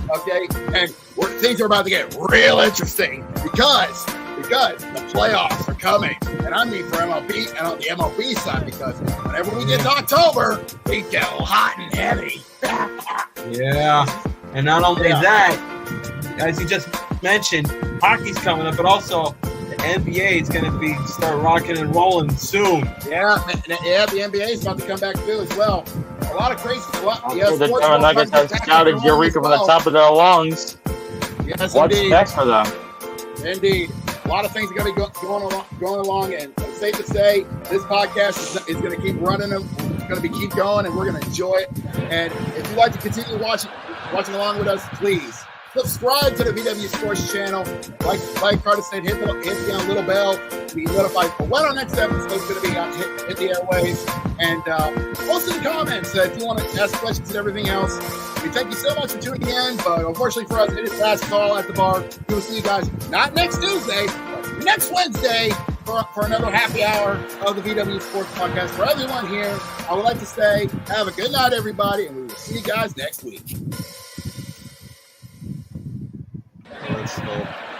Okay? And things are about to get real interesting because good. The playoffs are coming. And I mean for MLB and on the MLB side, because whenever we get to October, we get hot and heavy. Yeah. And not only that, as you just mentioned, hockey's coming up, but also the NBA is going to start rocking and rolling soon. Yeah, the NBA is about to come back too as well. A lot of crazy stuff. The Denver Nuggets have scouted Eureka from the top of their lungs. Yes, What's indeed. next for them? Indeed. A lot of things are going to be going along, and it's safe to say this podcast is going to keep running. It's going to keep going, and we're going to enjoy it. And if you'd like to continue watching along with us, please subscribe to the VW Sports channel. Like Carter said, hit the little bell to be notified for when our next episode is going to be on hit the airwaves. And post in the comments if you want to ask questions and everything else. We thank you so much for tuning in, but unfortunately for us, it is last call at the bar. We will see you guys not next Tuesday, but next Wednesday for another happy hour of the VW Sports Podcast. For everyone here, I would like to say have a good night, everybody, and we will see you guys next week. Let's hope.